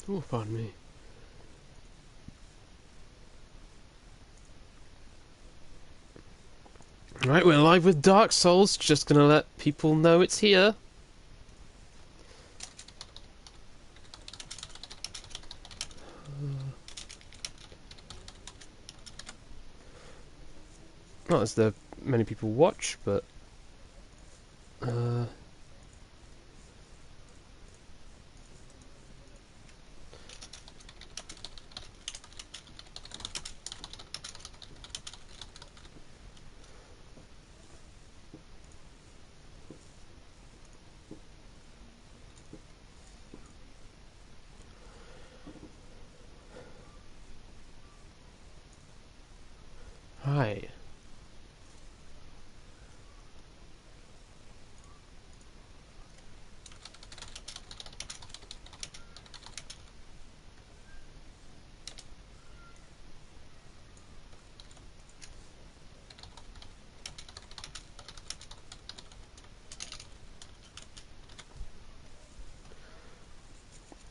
Oh, pardon me. Right, we're live with Dark Souls. Just gonna let people know it's here. Not as there many people watch, but hi.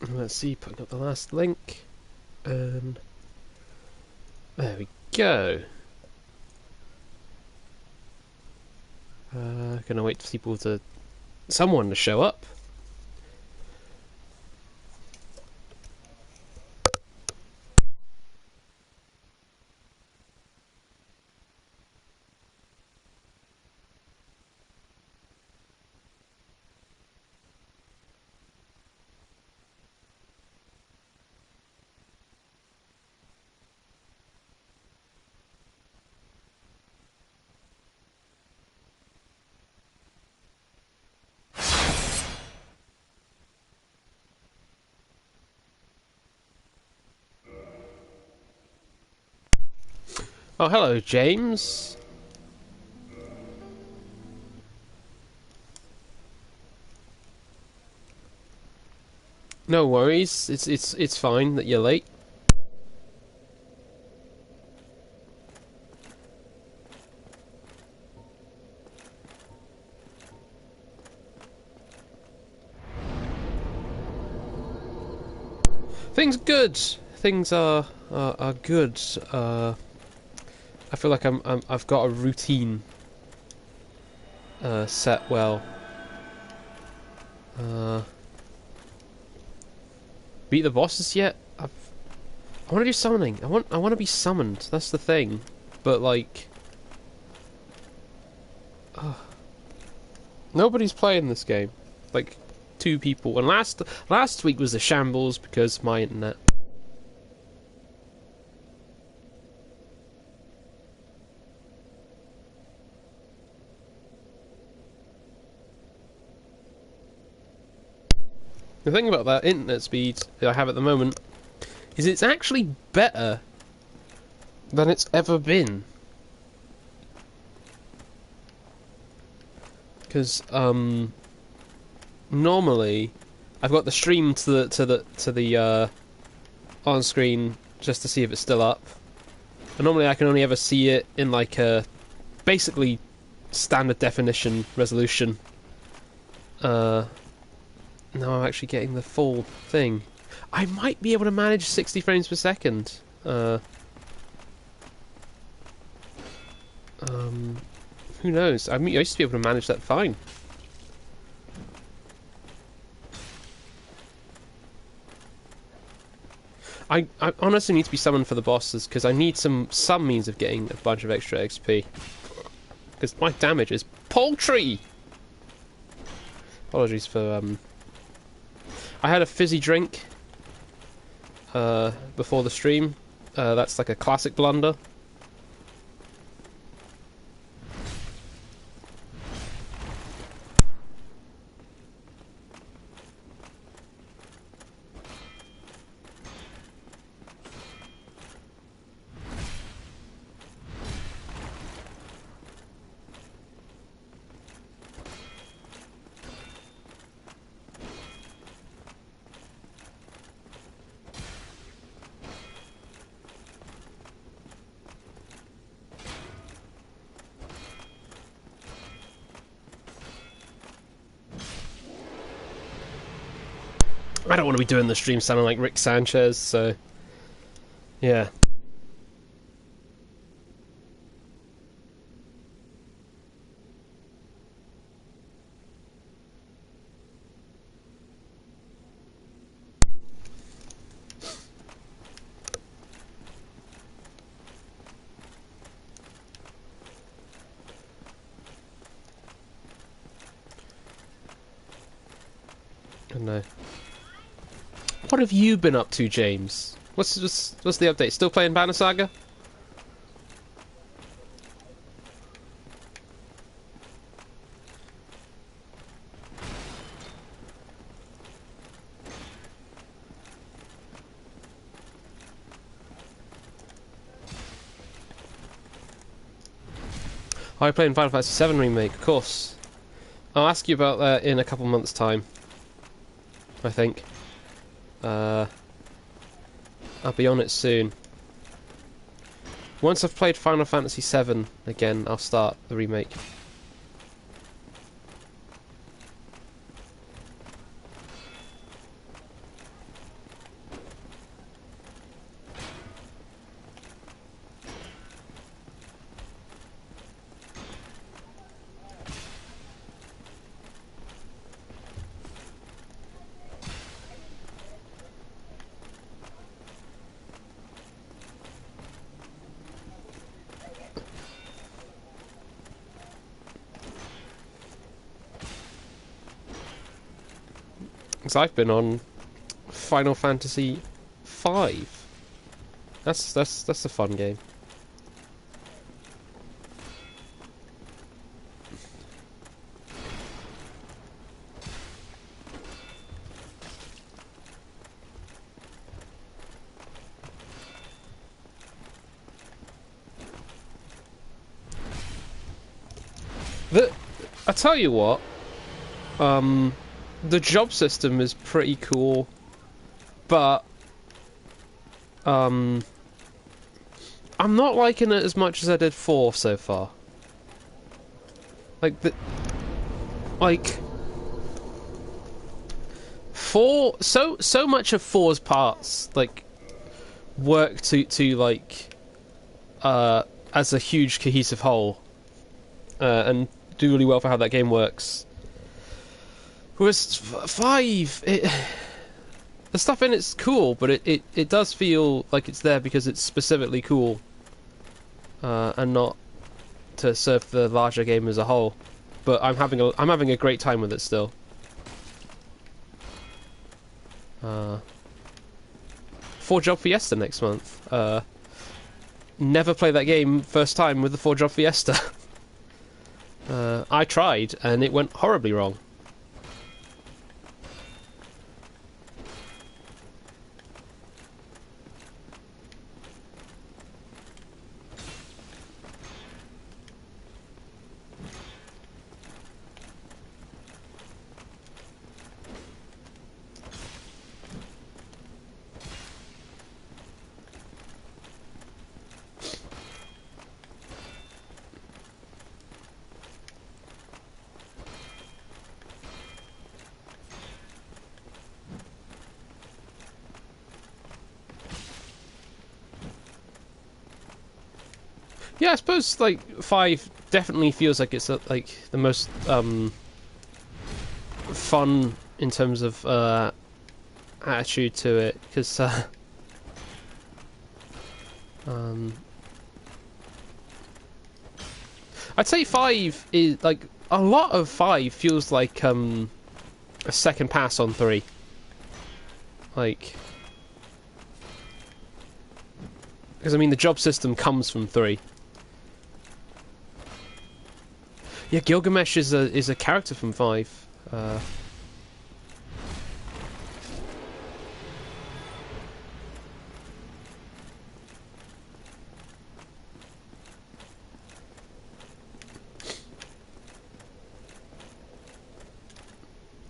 Let's see, putting up the last link, and there we go. Gonna wait for someone to show up. Oh, hello, James. No worries. It's fine that you're late. Things good. Things are good. I feel like I've got a routine set well. Beat the bosses yet? I want to do summoning. I want to be summoned. That's the thing. But like, nobody's playing this game. Like, 2 people. And last week was a shambles because of my internet. The thing about that internet speed that I have at the moment is it's actually better than it's ever been. Because normally I've got the stream to the on screen just to see if it's still up. And normally I can only ever see it in like a basically standard definition resolution. Now I'm actually getting the full thing. I might be able to manage 60 frames per second. Who knows? I mean, I used to be able to manage that fine. I honestly need to be summoned for the bosses because I need some means of getting a bunch of extra XP. Because my damage is paltry. Apologies for I had a fizzy drink before the stream. That's like a classic blunder. I don't want to be doing the stream sounding like Rick Sanchez, so yeah. I don't know. What have you been up to, James? What's the update? Still playing Banner Saga? Oh, you're playing Final Fantasy VII Remake, of course. I'll ask you about that in a couple months' time, I think. I'll be on it soon. Once I've played Final Fantasy VII again, I'll start the remake. Because I've been on Final Fantasy V. That's a fun game. I tell you what, the job system is pretty cool, but I'm not liking it as much as I did 4 so far. Like 4, so much of 4's parts like work to like as a huge cohesive whole, and do really well for how that game works. Whereas 5, the stuff in it's cool, but it does feel like it's there because it's specifically cool, and not to serve the larger game as a whole. But I'm having a great time with it still. 4 Job Fiesta next month. Never play that game first time with the 4 Job Fiesta. I tried and it went horribly wrong. Yeah, I suppose like 5 definitely feels like it's like the most fun in terms of attitude to it, because I'd say 5 is like a lot of 5 feels like a second pass on 3. Like, because I mean the job system comes from 3. Yeah, Gilgamesh is a character from 5.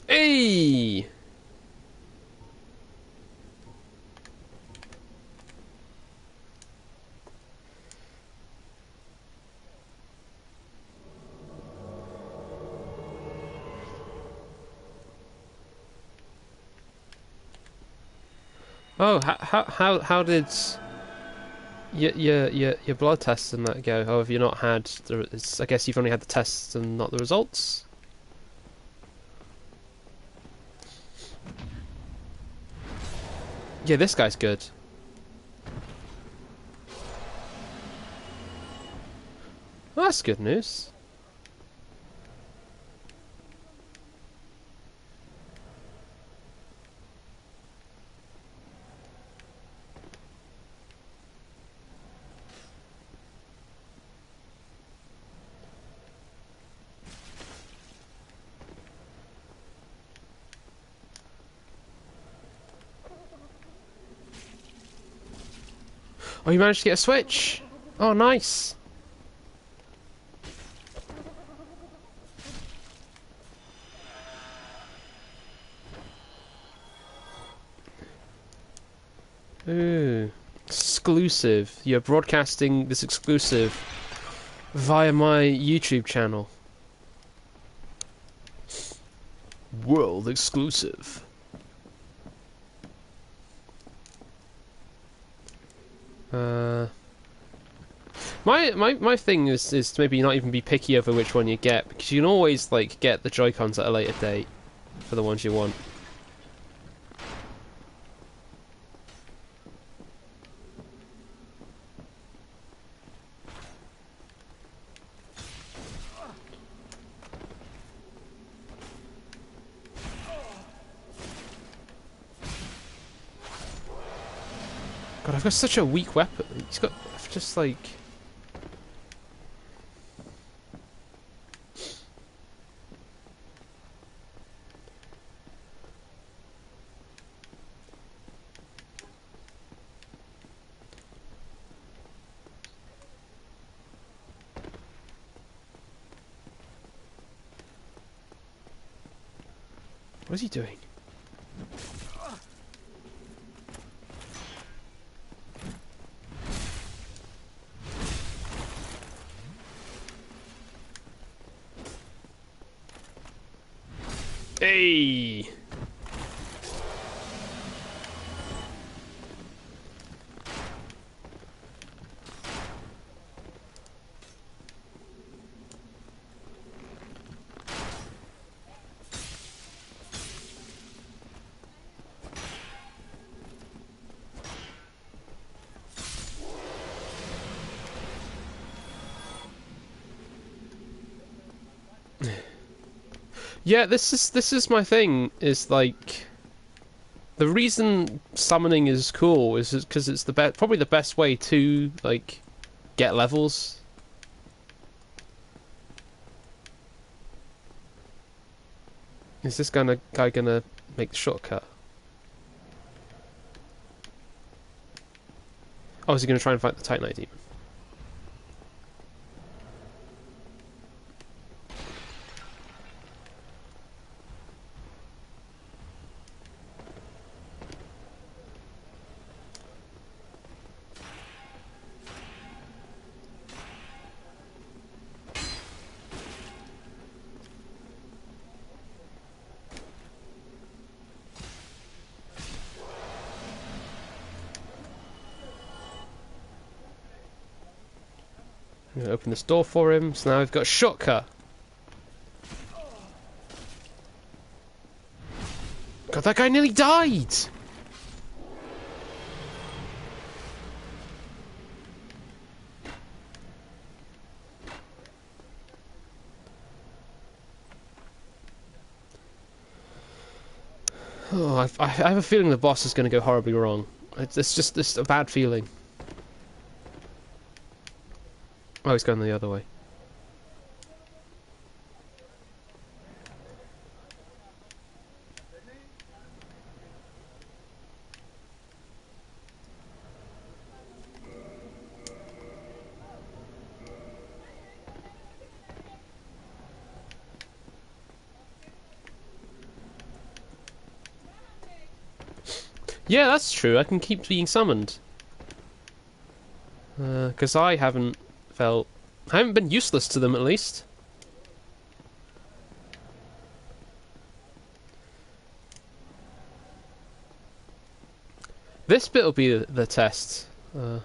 Hey! Oh, how did your blood tests and that go? Oh, have you not had I guess you've only had the tests and not the results? Yeah, this guy's good. Well, that's good news. Oh, you managed to get a switch! Oh, nice! Ooh. Exclusive. You're broadcasting this exclusive via my YouTube channel. World exclusive. My thing is to maybe not even be picky over which one you get, because you can always like get the Joy-Cons at a later date for the ones you want. God, I've got such a weak weapon. He's got just like. What is he doing? Hey! Yeah, this is my thing. Is like the reason summoning is cool is because it's probably the best way to like get levels. Is this guy gonna make the shortcut? Oh, is he gonna try and fight the Titanite demon? I'm gonna open this door for him, so now we've got a shortcut. God, that guy nearly died! Oh, I have a feeling the boss is going to go horribly wrong. It's just a bad feeling. Oh, he's going the other way. Yeah, that's true. I can keep being summoned. Because I haven't been useless to them at least. This bit will be the test. Because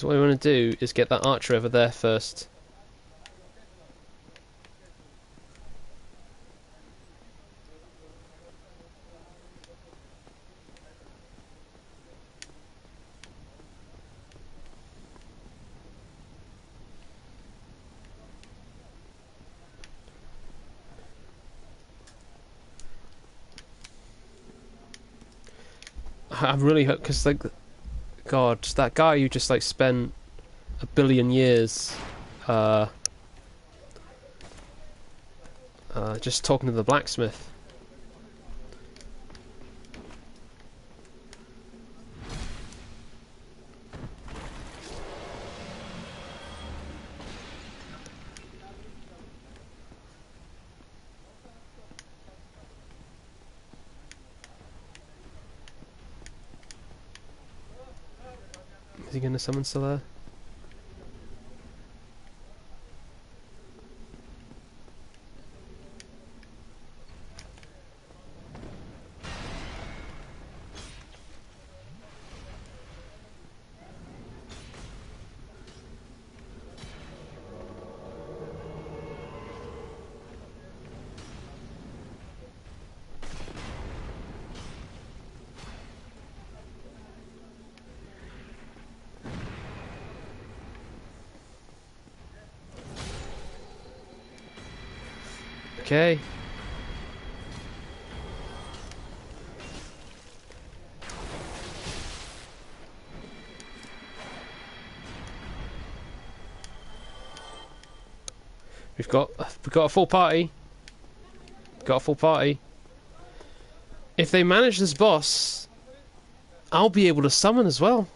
what we want to do is get that archer over there first. I'm really hooked because, like, God, that guy who just like spent a billion years just talking to the blacksmith. Is he going to summon still there? Okay. We've got a full party. Got a full party. If they manage this boss, I'll be able to summon as well.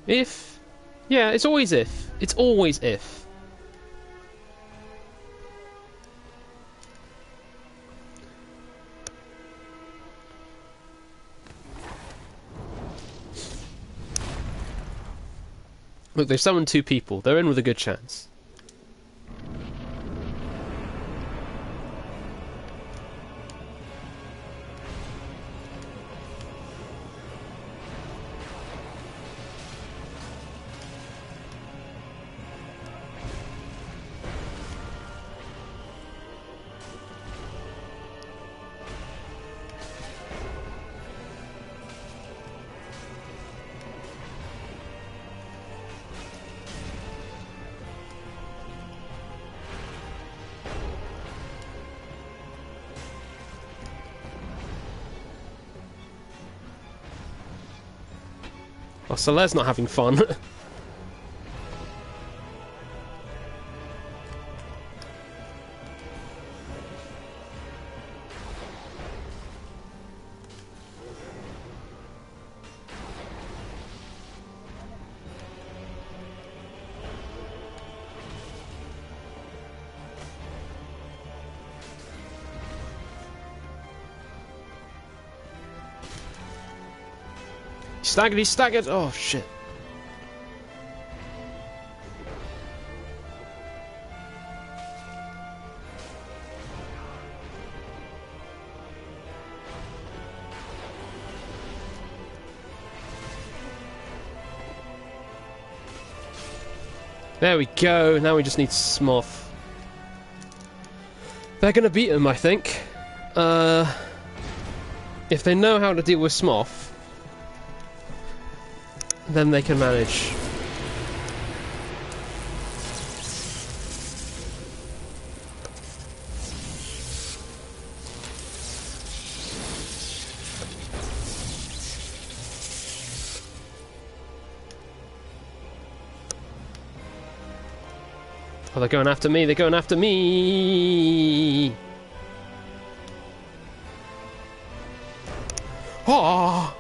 If... Yeah, it's always if. It's always if. Look, they've summoned 2 people. They're in with a good chance. Oh, Soler's not having fun. Staggered, he's staggered! Oh, shit. There we go, now we just need Smoth. They're gonna beat him, I think. If they know how to deal with Smoth, then they can manage. Oh, they're going after me, they're going after me! Oh!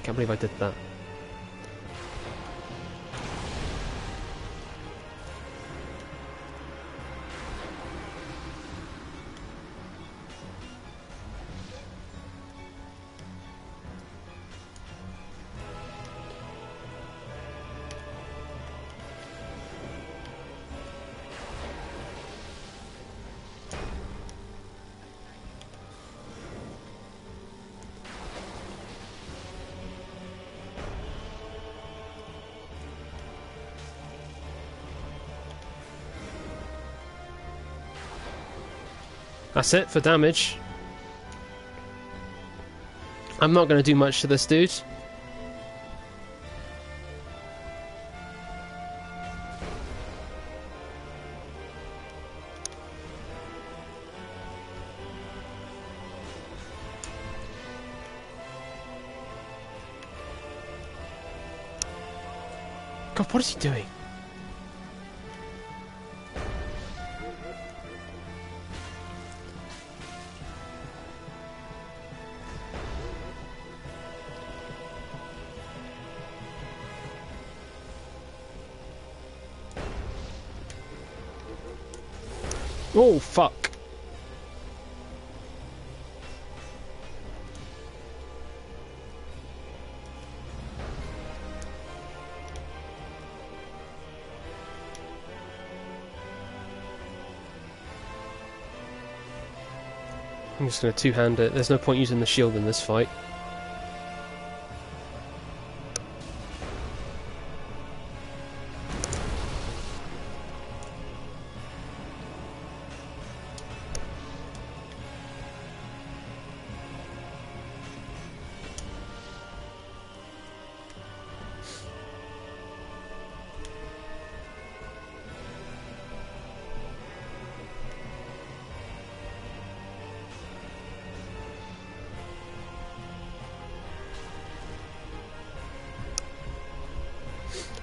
Can't believe I did that. That's it for damage. I'm not going to do much to this dude. God, what is he doing? Oh, fuck. I'm just going to two-hand it. There's no point using the shield in this fight.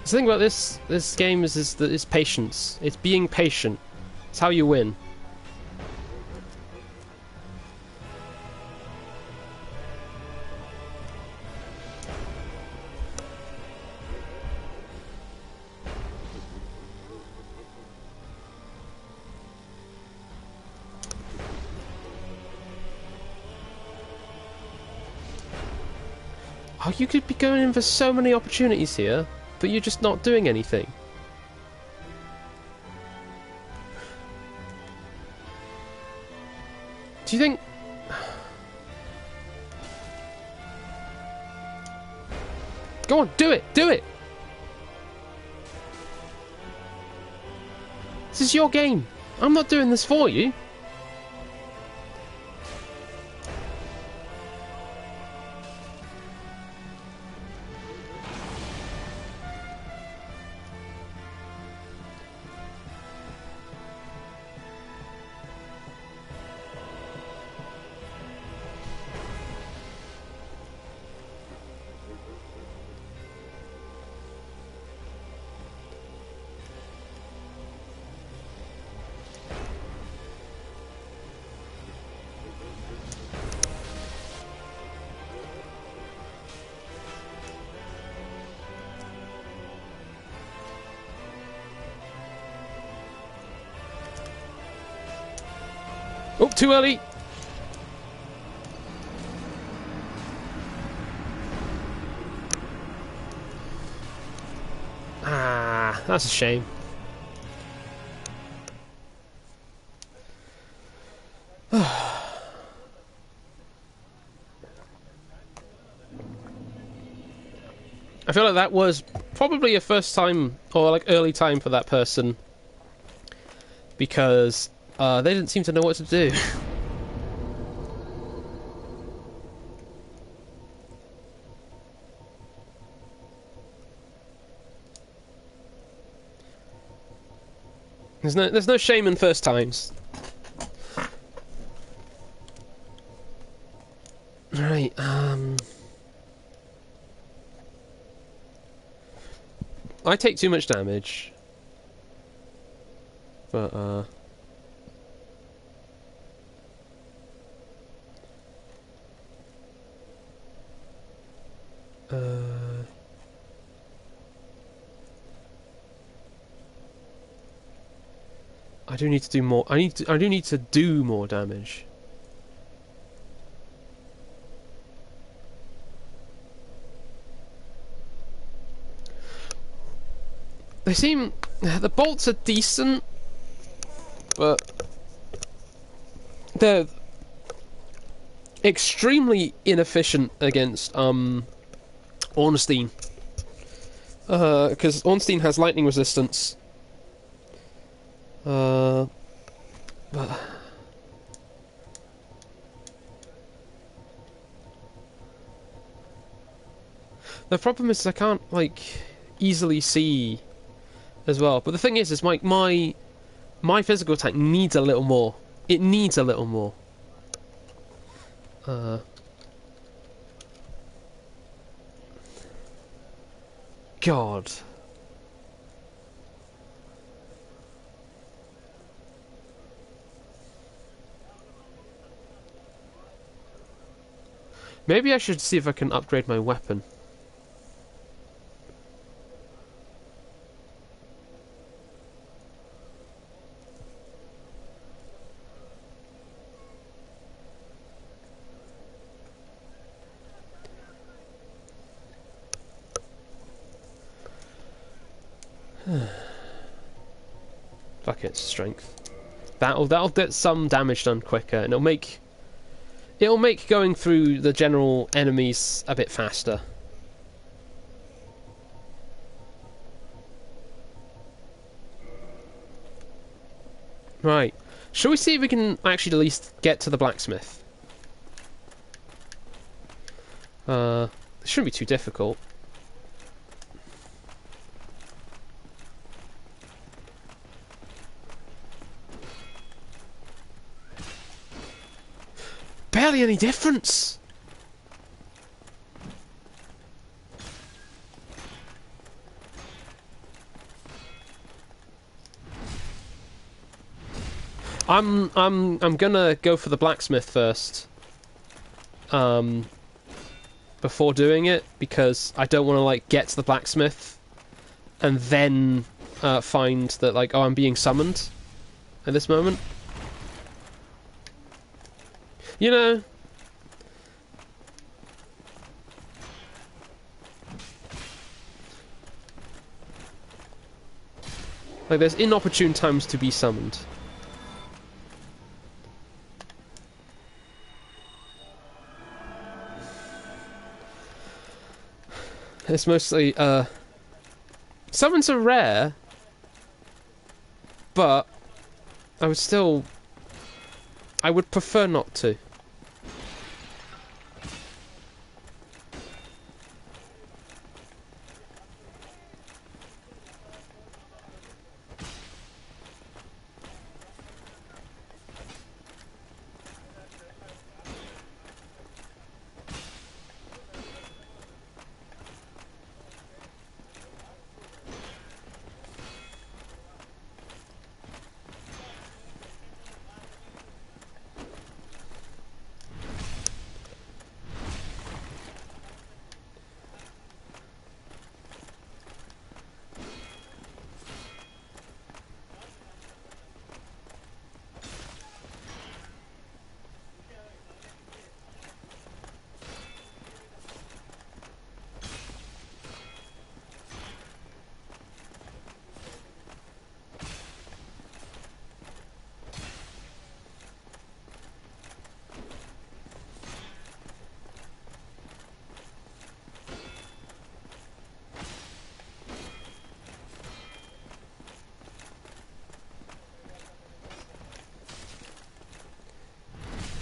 The thing about this game is that it's patience. It's being patient. It's how you win. Oh, you could be going in for so many opportunities here, but you're just not doing anything. Do you think... Go on, do it! Do it! This is your game. I'm not doing this for you. Oh, too early! Ah, that's a shame. I feel like that was probably a first time, or like early time for that person, because they didn't seem to know what to do. There's no shame in first times. Right, I take too much damage. But, I do need to do more. I do need to do more damage. They seem... The bolts are decent, but they're extremely inefficient against Ornstein. Because Ornstein has lightning resistance. But the problem is I can't like easily see as well. But the thing is my physical attack needs a little more. It needs a little more. God. Maybe I should see if I can upgrade my weapon. Fuck it, strength. That'll get some damage done quicker, and it'll make going through the general enemies a bit faster. Right. Shall we see if we can actually at least get to the blacksmith? It shouldn't be too difficult. Barely any difference! I'm gonna go for the blacksmith first. Before doing it, because I don't want to like get to the blacksmith and then find that like, oh, I'm being summoned at this moment. You know, like there's inopportune times to be summoned. It's mostly summons are rare, but I would prefer not to.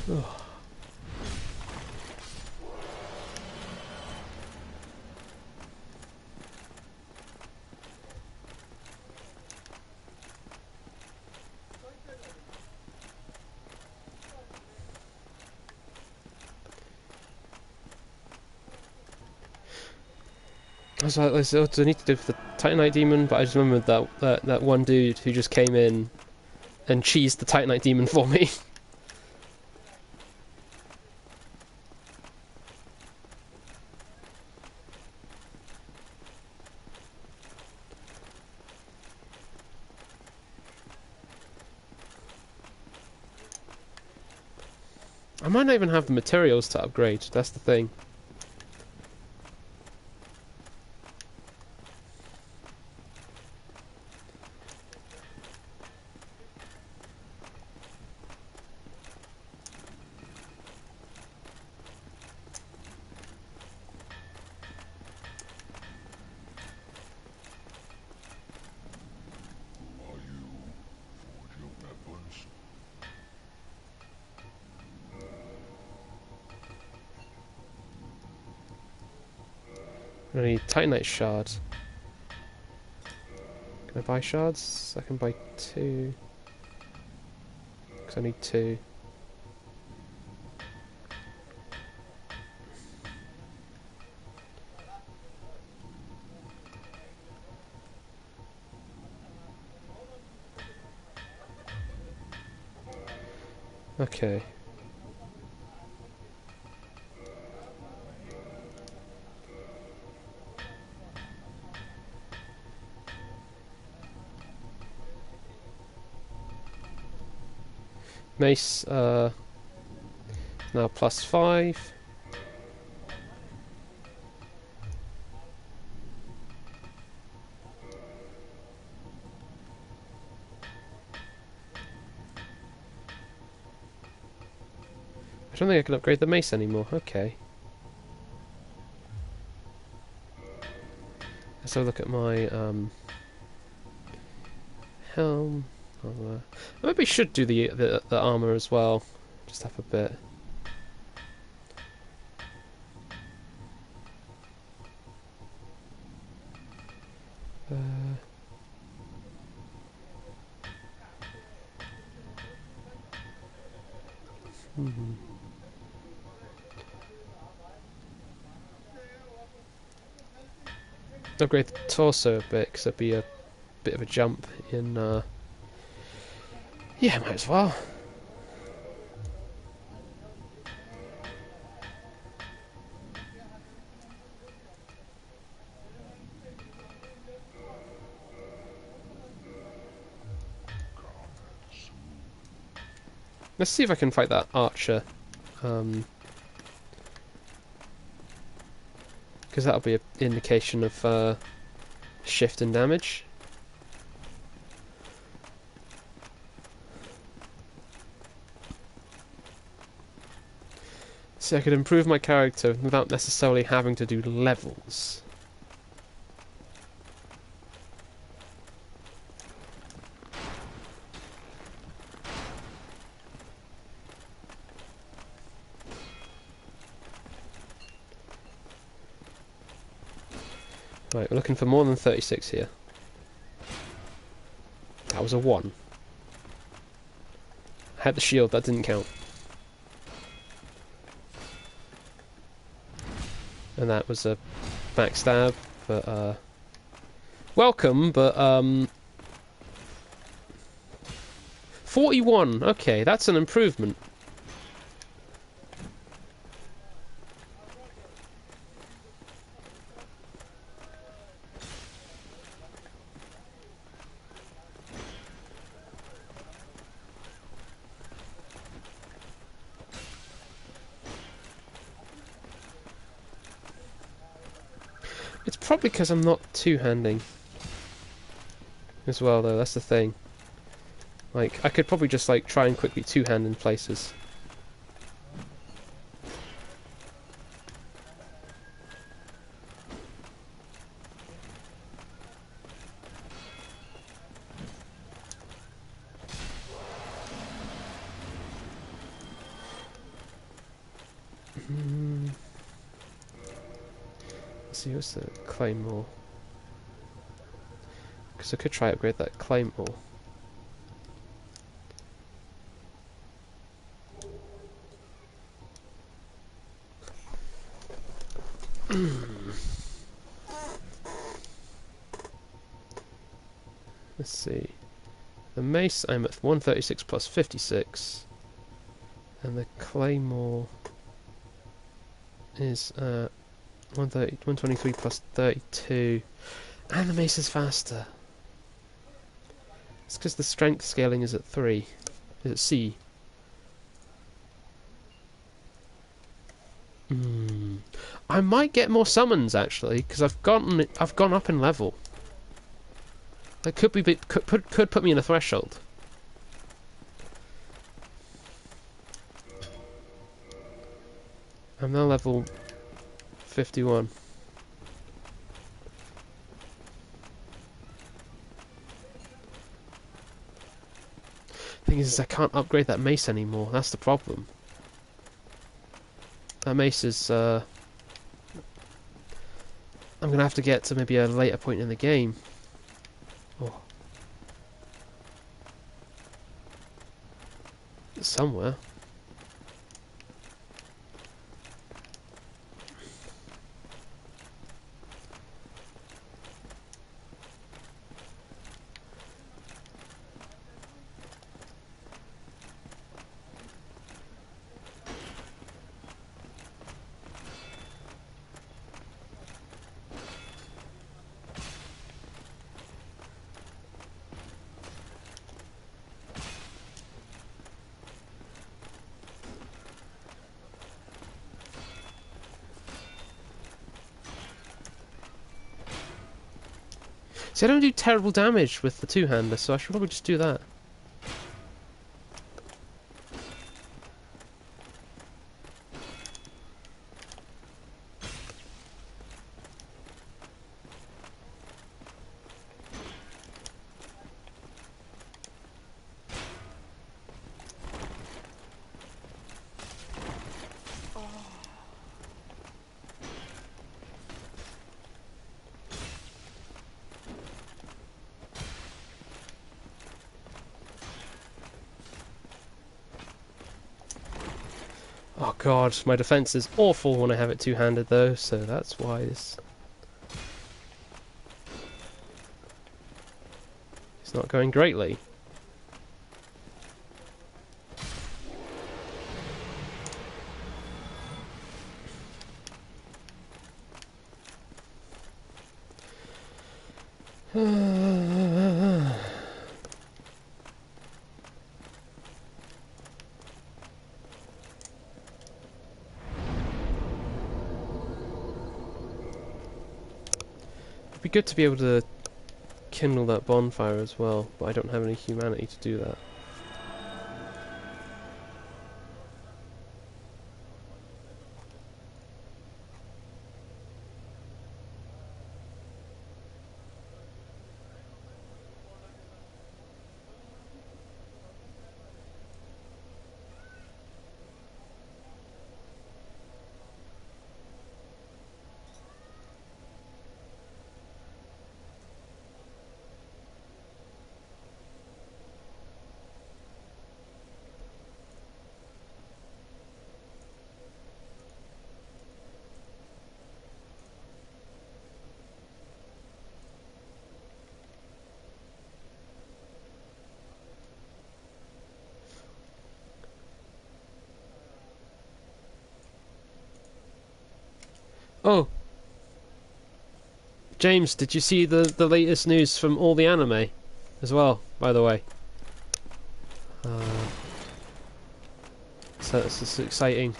Oh. I was like, what do I need to do for the Titanite Demon? But I just remembered that one dude who just came in and cheesed the Titanite Demon for me. I might not even have the materials to upgrade, that's the thing. I need Titanite shards. Can I buy shards? I can buy 2. Because I need 2. Okay. Mace, now +5. I don't think I can upgrade the mace anymore. Okay. Let's have a look at my helm. I maybe should do the armor as well. Just have a bit. Upgrade the torso a bit, because there'd be a bit of a jump in. Yeah, might as well. Let's see if I can fight that archer. Because that'll be an indication of shift in damage. See, I could improve my character without necessarily having to do levels. Right, we're looking for more than 36 here. That was a 1. I had the shield, that didn't count. And that was a backstab, but welcome, but 41, okay, that's an improvement. It's probably because I'm not two-handing as well, though. That's the thing. Like, I could probably just like try and quickly two-hand in places. Let's see, what's the claymore? Because I could try upgrade that claymore. Let's see. The mace, I'm at 136 plus 56. And the claymore is 123 plus 32. And the mace is faster. It's because the strength scaling is at 3. Is it C? I might get more summons actually, because I've gone up in level. That could put me in a threshold. I'm now level 51. Thing is, I can't upgrade that mace anymore. That's the problem. That mace is, I'm gonna have to get to maybe a later point in the game. Oh. Somewhere. See, I don't do terrible damage with the two-hander, so I should probably just do that. Oh god, my defense is awful when I have it two-handed though, so that's why it's not going greatly. It'd be good to be able to kindle that bonfire as well, but I don't have any humanity to do that. Oh! James, did you see the latest news from all the anime as well, by the way? So it's exciting.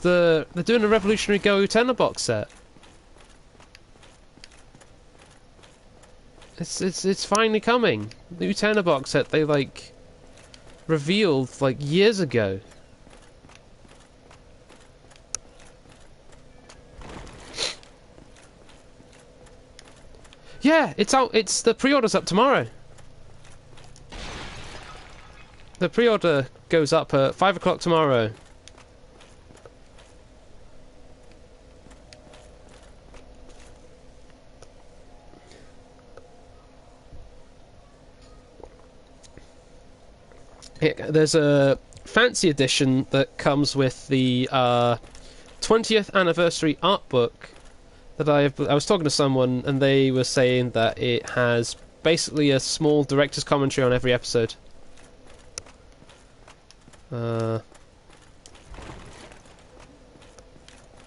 They're doing a Revolutionary Go Utena box set. It's finally coming. The Utena box set they like revealed like years ago. Yeah, it's out. It's the pre-order's up tomorrow. The pre-order goes up at 5 o'clock tomorrow. There's a fancy edition that comes with the 20th anniversary art book that I was talking to someone and they were saying that it has basically a small director's commentary on every episode.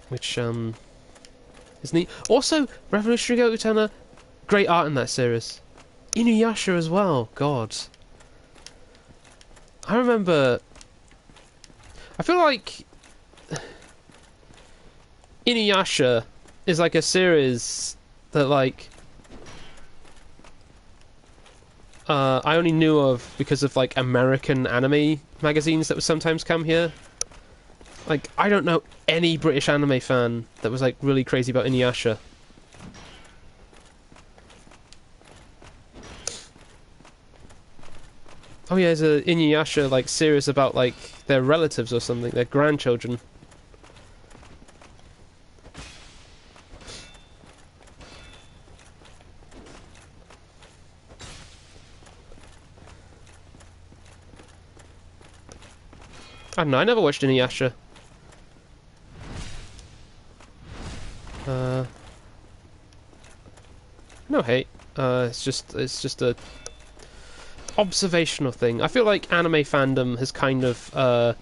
Which It's neat. Also, Revolutionary Goku Tena, great art in that series. Inuyasha as well. God, I remember. I feel like Inuyasha is like a series that like I only knew of because of like American anime magazines that would sometimes come here. Like, I don't know any British anime fan that was like really crazy about Inuyasha. Oh yeah, there's a Inuyasha like series about like their relatives or something, their grandchildren. I don't know, I never watched Inuyasha. No hate. It's just a observational thing. I feel like anime fandom has kind of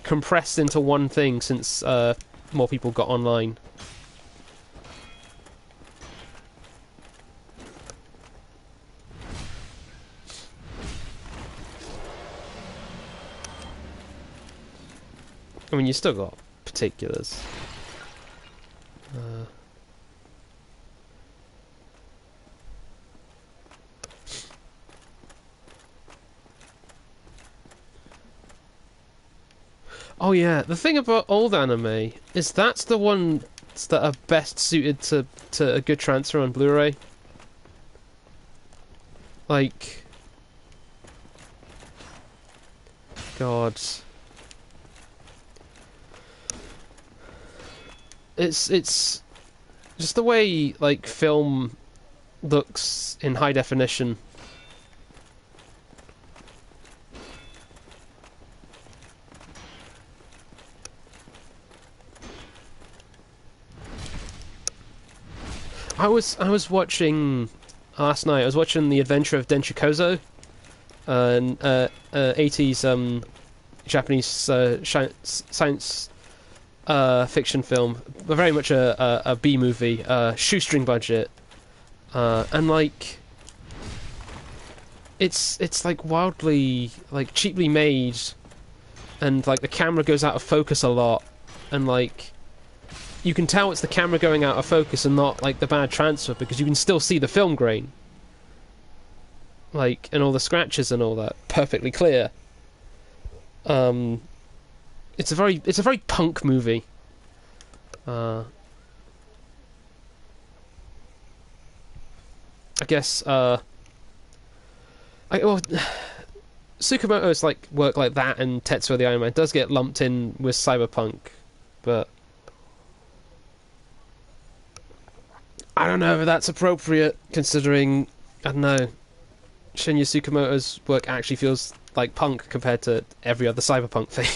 compressed into one thing since more people got online. I mean, you still got particulars. Oh yeah, the thing about old anime is that's the ones that are best suited to a good transfer on Blu-ray. Like, God, it's just the way like film looks in high definition. I was watching last night. I was watching The Adventure of Denchikozo, an 80s Japanese science fiction film, but very much a B movie, shoestring budget, and like it's like wildly like cheaply made, and like the camera goes out of focus a lot, and like you can tell it's the camera going out of focus and not like the bad transfer because you can still see the film grain, like, and all the scratches and all that perfectly clear. It's a very punk movie. I guess well, Tsukamoto's like work like that and Tetsuo the Iron Man does get lumped in with cyberpunk, but I don't know if that's appropriate considering, I don't know, Shinya Tsukamoto's work actually feels like punk compared to every other cyberpunk thing.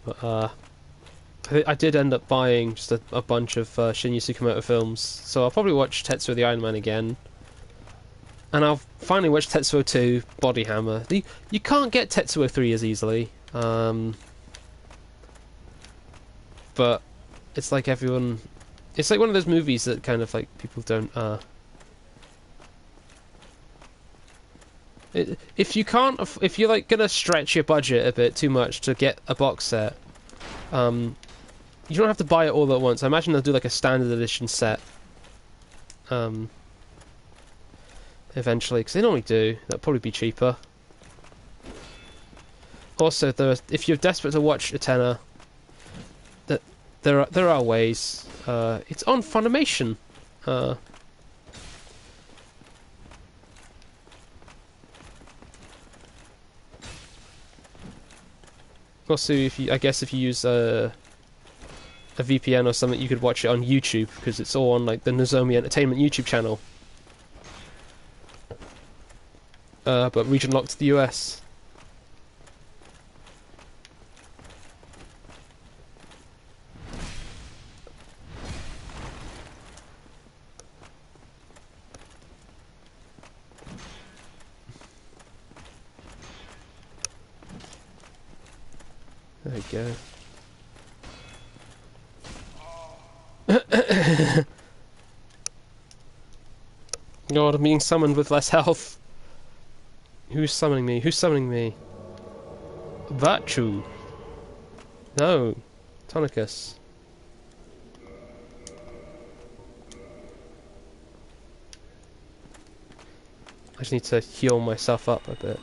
But I did end up buying just a bunch of Shinya Tsukamoto films, so I'll probably watch Tetsuo the Iron Man again. And I'll finally watch Tetsuo 2, Body Hammer. You can't get Tetsuo 3 as easily. But it's like everyone... It's like one of those movies that kind of like people don't... if you can't... If you're like gonna stretch your budget a bit too much to get a box set, you don't have to buy it all at once. I imagine they'll do like a standard edition set. Eventually, because they normally do. That'll probably be cheaper. Also, if you're desperate to watch Utena, there are ways. It's on Funimation. Also, I guess if you use a VPN or something, you could watch it on YouTube, because it's all on like the Nozomi Entertainment YouTube channel. But region locked to the US. There we go. God, I'm being summoned with less health. Who's summoning me? Who's summoning me? Vachu. No. Tonicus. I just need to heal myself up a bit.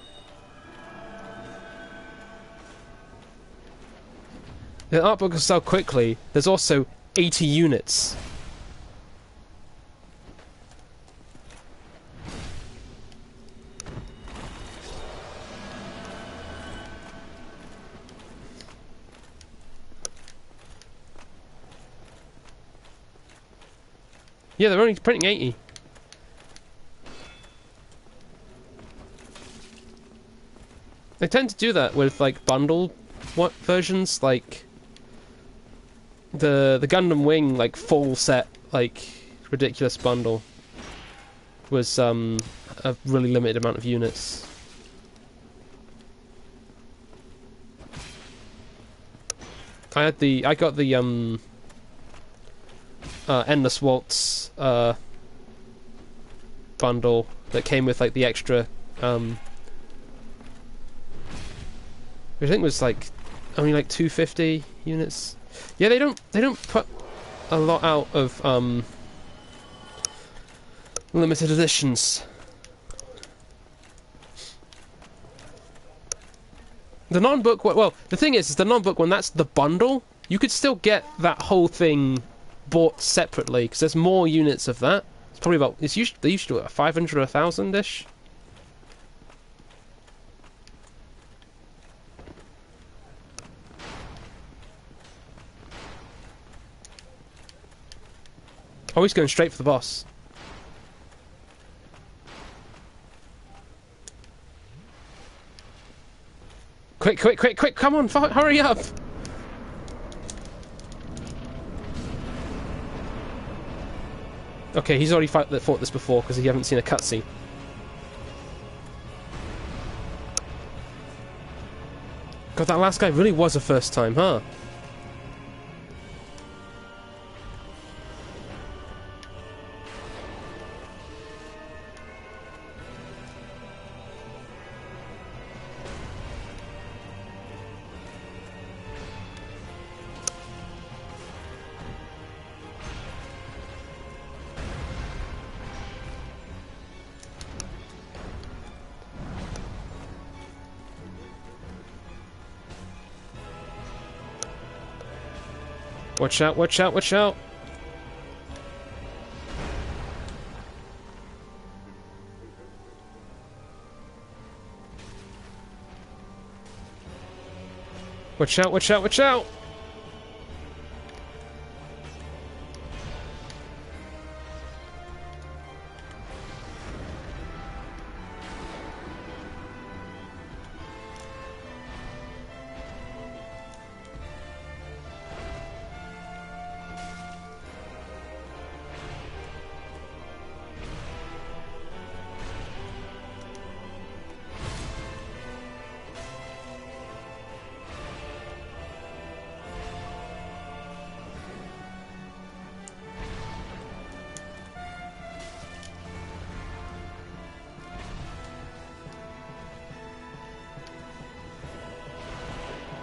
The art book will sell quickly. There's also 80 units. Yeah, they're only printing 80. They tend to do that with like bundle versions, like the Gundam Wing like full set like ridiculous bundle was a really limited amount of units. I got the Endless Waltz bundle that came with like the extra which I think was like only like 250 units. Yeah, they don't put a lot out of limited editions. The non-book one, well, the thing is the non-book one, that's the bundle. You could still get that whole thing bought separately because there's more units of that. It's probably about they used to do it 500 or 1,000 ish. Oh, he's going straight for the boss. Quick, quick, quick, quick, come on, hurry up! Okay, he's already fought this before because he haven't seen a cutscene. God, that last guy really was a first time, huh? Watch out, watch out, watch out! Watch out, watch out, watch out!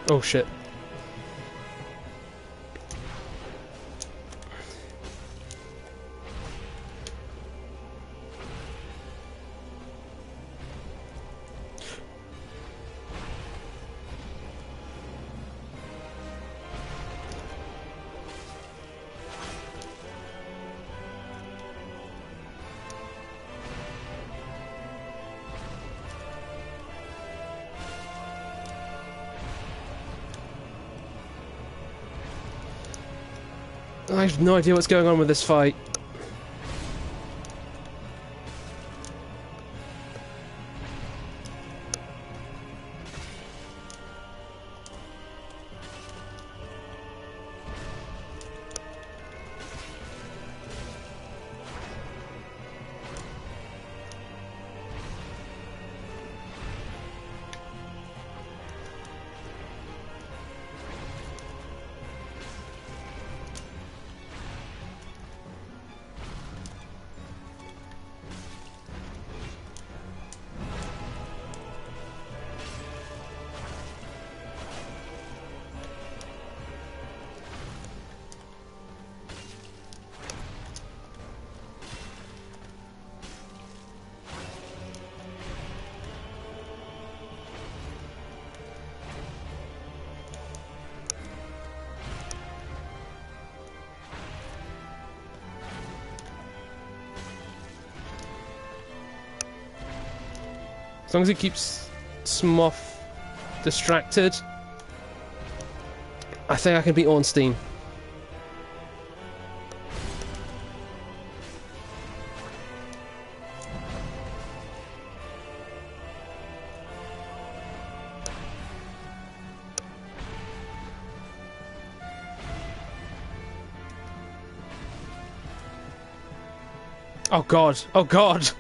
Oh shit. I have no idea what's going on with this fight. As long as he keeps Smoth distracted, I think I can beat Ornstein. Oh god, oh god!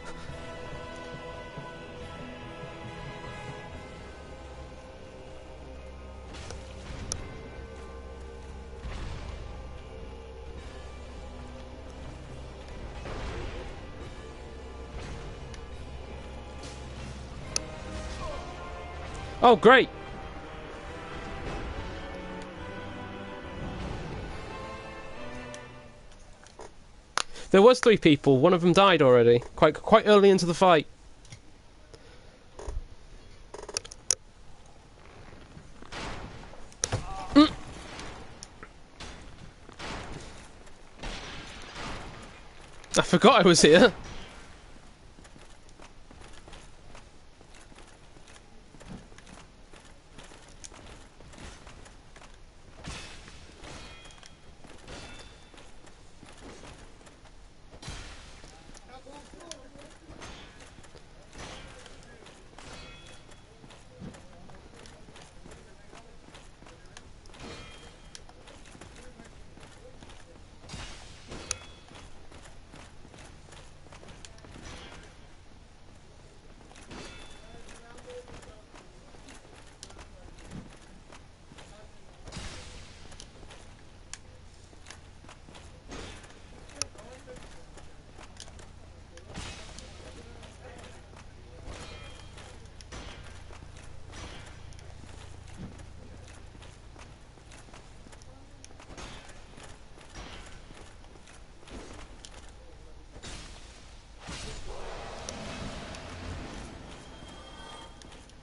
Oh, great! There was 3 people. One of them died already, quite early into the fight. I forgot I was here.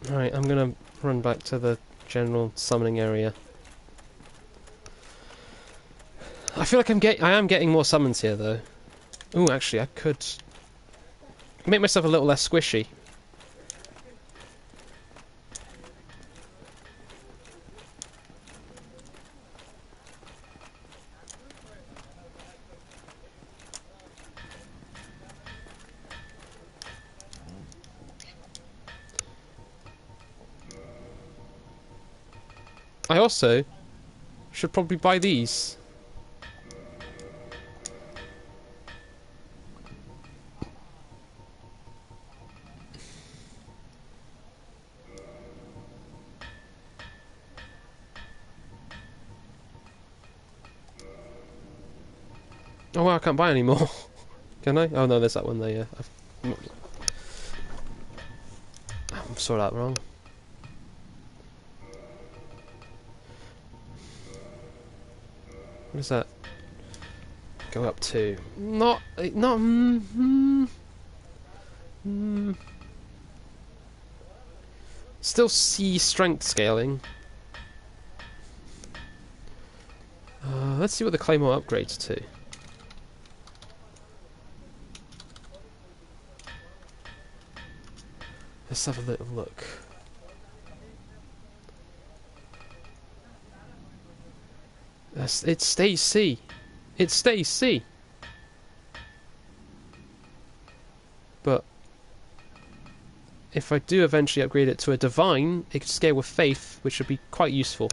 Right, I'm gonna run back to the general summoning area. I feel like I am getting more summons here, though. Ooh, actually, I could make myself a little less squishy. I also should probably buy these. Oh well, I can't buy any more. Can I? Oh no, there's that one there, yeah. I'm sorted out wrong. What is that? Go up to... Still C strength scaling. Let's see what the Claymore upgrades to. Let's have a little look. It stays C. it stays C. But if I do eventually upgrade it to a divine, it could scale with faith, which would be quite useful.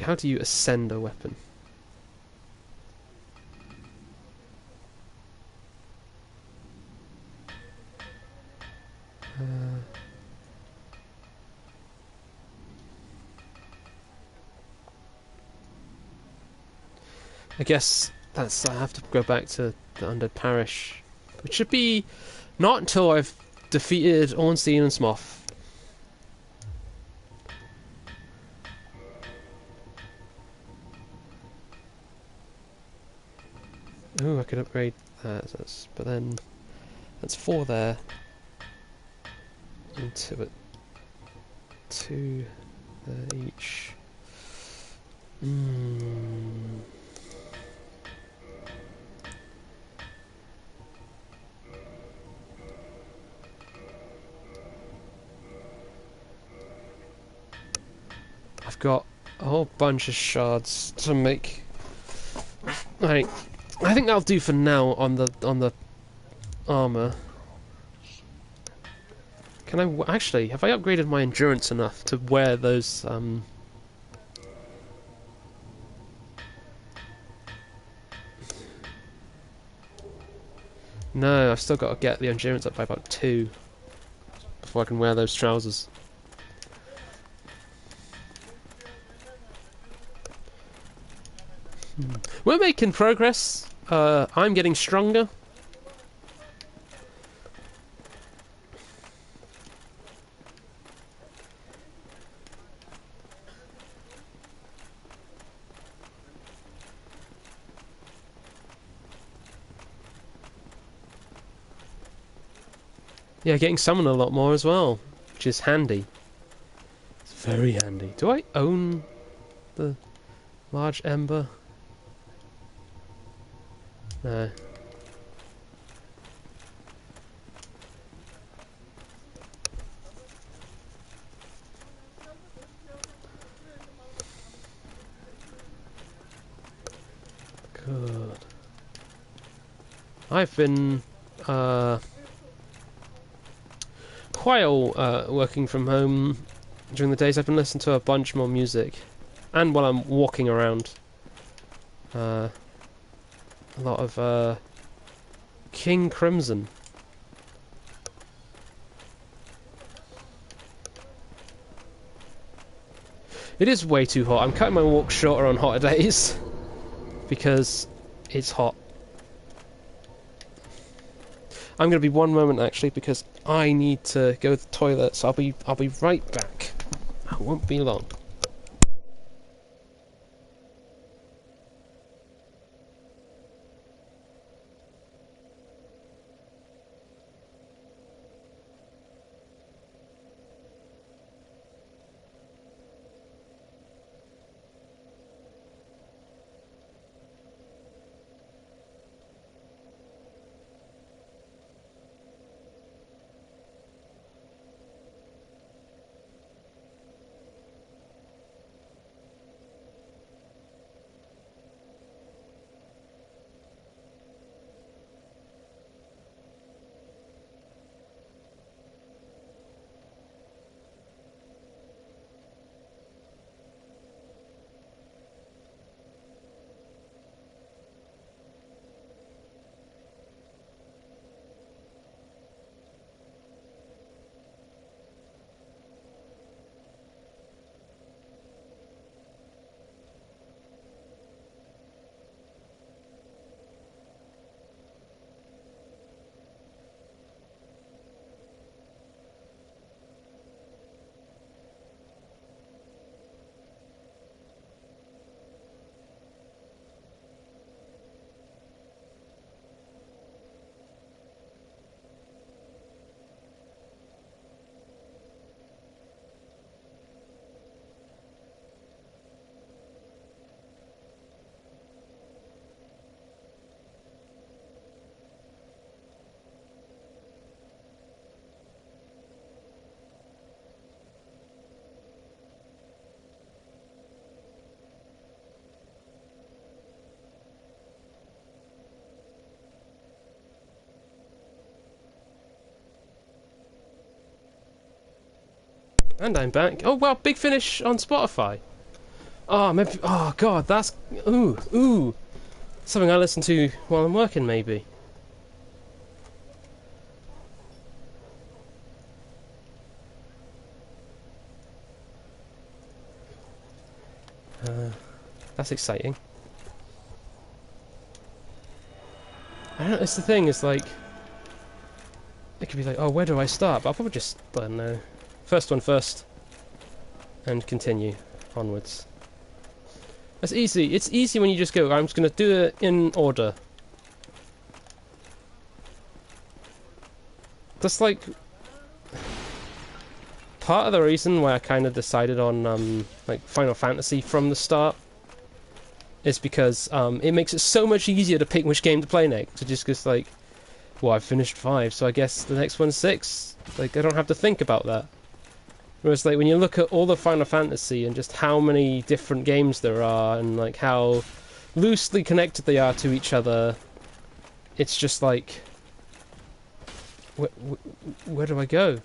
How do you ascend a weapon? I guess that's I have to go back to the Undead Parish, which should be not until I've defeated Ornstein and Smoth. Ooh, I could upgrade that, but then that's 4 there. Into it. 2 there each. I've got a whole bunch of shards to make. Right, I think that'll do for now on the armor. Can I actually have I upgraded my endurance enough to wear those? No, I've still got to get the endurance up by about 2 before I can wear those trousers. We're making progress. I'm getting stronger. Yeah, getting summoned a lot more as well, which is handy. It's very handy. Do I own the large ember? No. Good. I've been while working from home during the days. I've been listening to a bunch more music, and while I'm walking around, a lot of King Crimson. It is way too hot. I'm cutting my walk shorter on hotter days because it's hot. I'm going to be one moment actually because I need to go to the toilet. So I'll be right back. I won't be long. And I'm back. Oh wow, Big Finish on Spotify. Oh, maybe. Oh god, that's ooh, something I listen to while I'm working, maybe. That's exciting. I don't know, it's the thing. It's like it could be like, oh, where do I start? But I'll probably just, I don't know, first one first, and continue onwards. It's easy. It's easy when you just go, I'm just going to do it in order. That's like part of the reason why I kind of decided on like Final Fantasy from the start is because it makes it so much easier to pick which game to play next. To just like, well, I've finished 5, so I guess the next one's 6. Like, I don't have to think about that. Whereas, like, when you look at all the Final Fantasy and just how many different games there are and, like, how loosely connected they are to each other, it's just like, where do I go?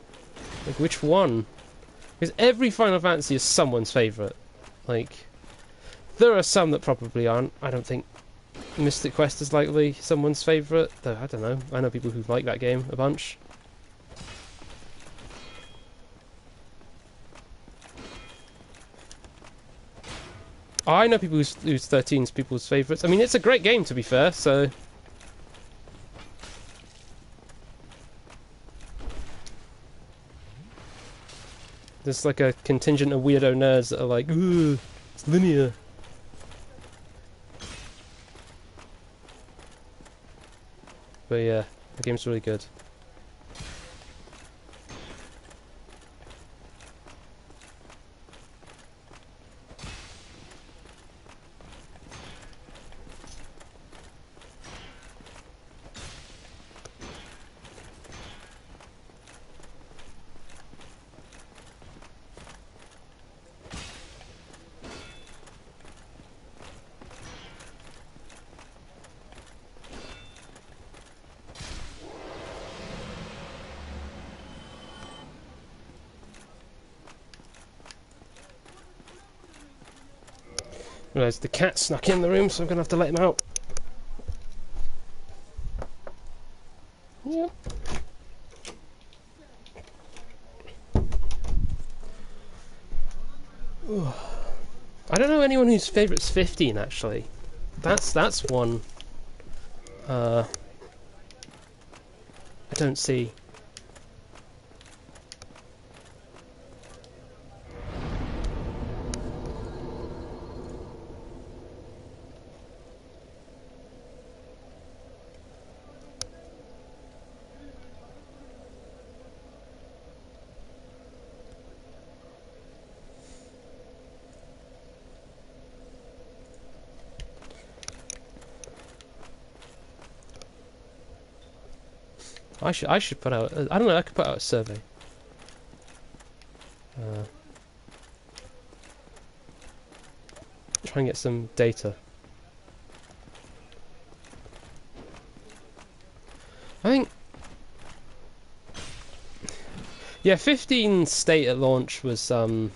Like, which one? Because every Final Fantasy is someone's favourite. Like, there are some that probably aren't. I don't think Mystic Quest is likely someone's favourite, though I don't know. I know people who like that game a bunch. I know people whose 13's people's favourites. I mean, it's a great game, to be fair, so... There's like a contingent of weirdo nerds that are like, ooh, it's linear. But yeah, the game's really good. Realised the cat snuck in the room, so I'm going to have to let him out. Yep. I don't know anyone whose favourite's 15, actually. That's one I don't see. I should put out. I don't know. I could put out a survey. Try and get some data. I think. Yeah, 15 state at launch was not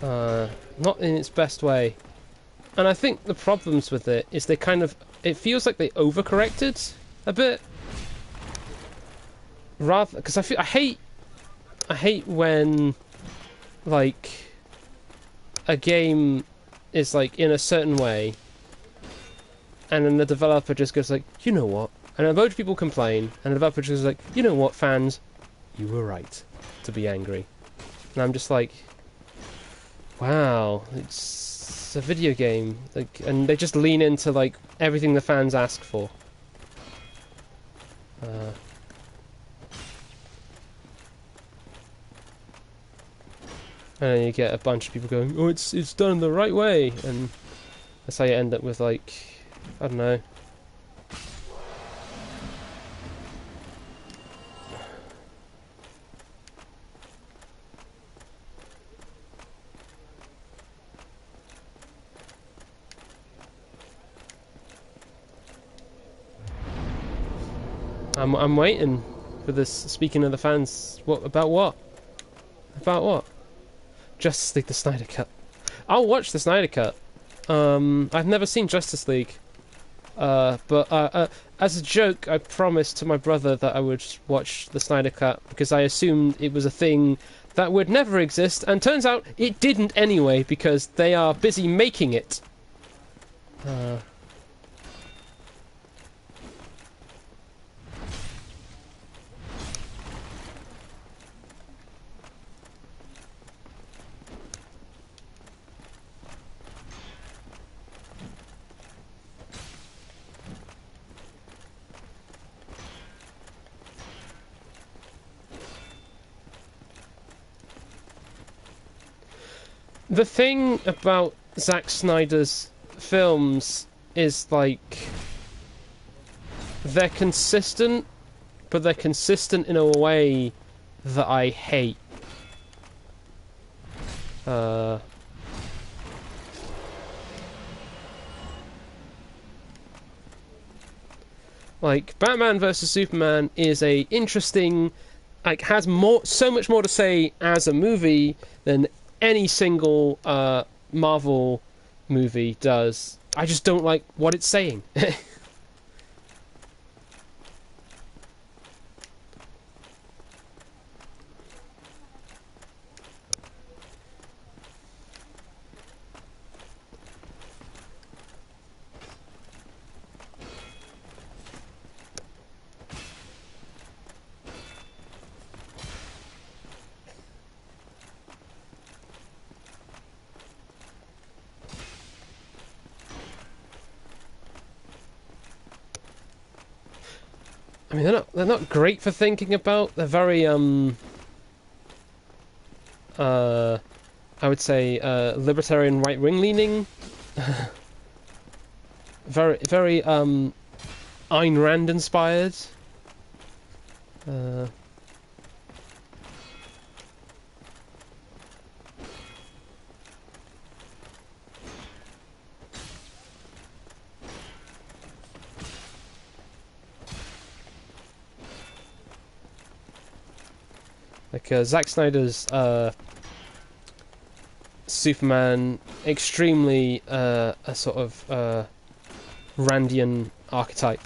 in its best way, and I think the problems with it is they kind of. It feels like they overcorrected a bit, rather because I hate when like a game is like in a certain way, and then the developer just goes like, you know what, and a bunch of people complain, and the developer just goes like, you know what, fans, you were right to be angry, and I'm just like, wow, it's a video game, like, and they just lean into like everything the fans ask for. And then you get a bunch of people going, oh, it's done the right way, and that's how you end up with like, I don't know. I'm waiting. for this. Speaking of the fans, what about what? About what? Justice League, the Snyder Cut. I'll watch the Snyder Cut. I've never seen Justice League. But as a joke, I promised to my brother that I would watch the Snyder Cut because I assumed it was a thing that would never exist, and turns out it didn't anyway because they are busy making it. The thing about Zack Snyder's films is, like, they're consistent, but they're consistent in a way that I hate. Like, Batman vs Superman is a interesting, like, has so much more to say as a movie than any single Marvel movie does. I just don't like what it's saying. I mean, they're not great for thinking about. They're very I would say libertarian, right wing leaning. very Ayn Rand inspired. Like Zack Snyder's Superman, extremely a sort of Randian archetype.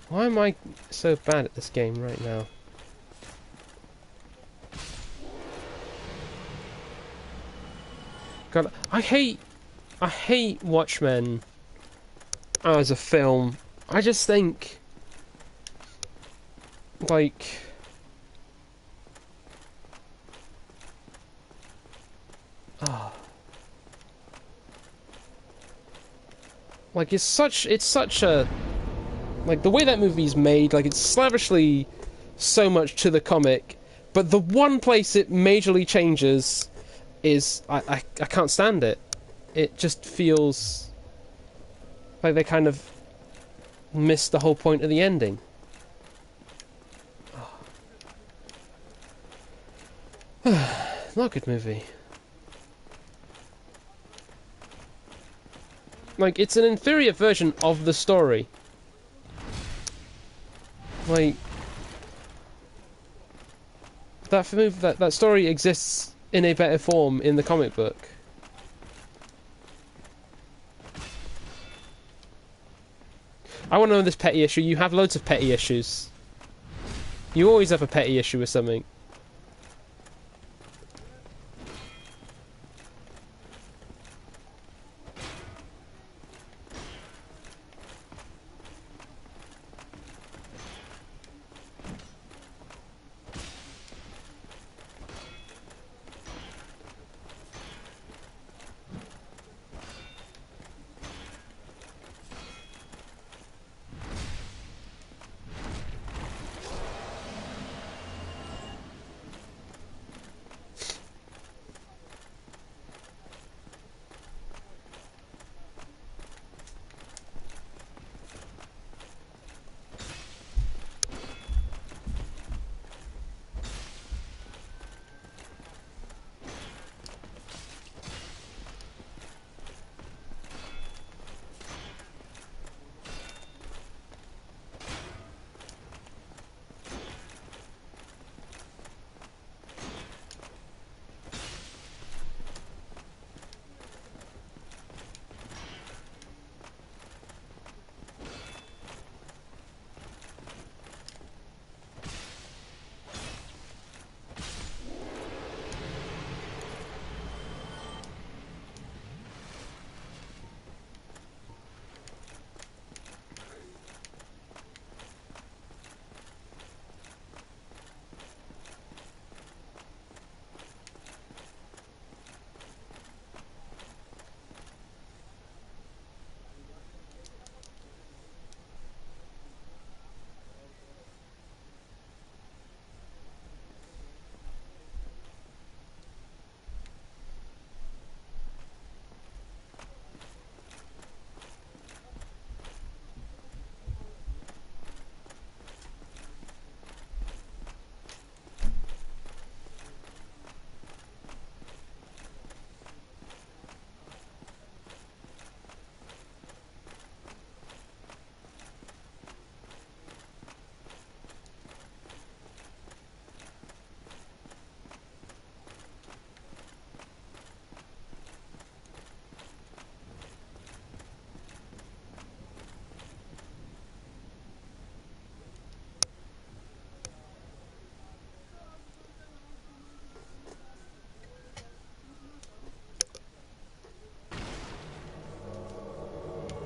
Why am I so bad at this game right now? God, I hate Watchmen as a film. I just think, like, like it's such a, like, the way that movie's made, like, it's slavishly so much to the comic, but the one place it majorly changes is I can't stand it. It just feels like they kind of missed the whole point of the ending. Not a good movie. Like, it's an inferior version of the story. Like, that story exists in a better form in the comic book. I want to know this petty issue. You have loads of petty issues. You always have a petty issue with something.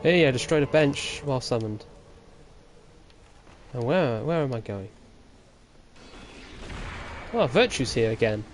Hey, I destroyed a bench while summoned. And where am I going? Oh, Virtue's here again.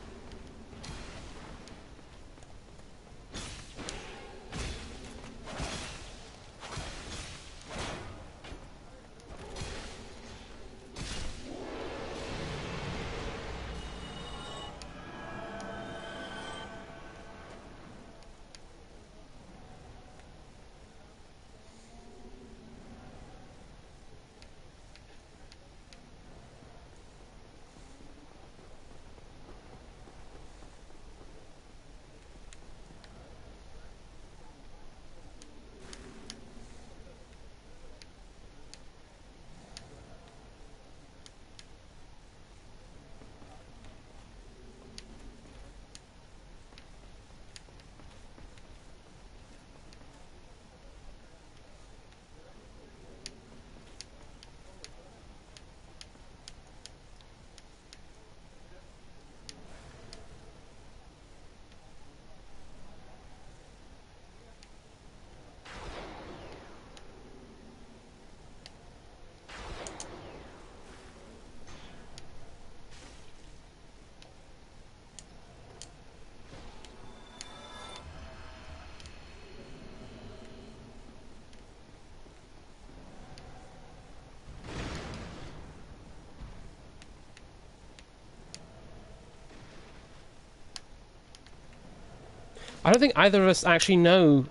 I don't think either of us actually know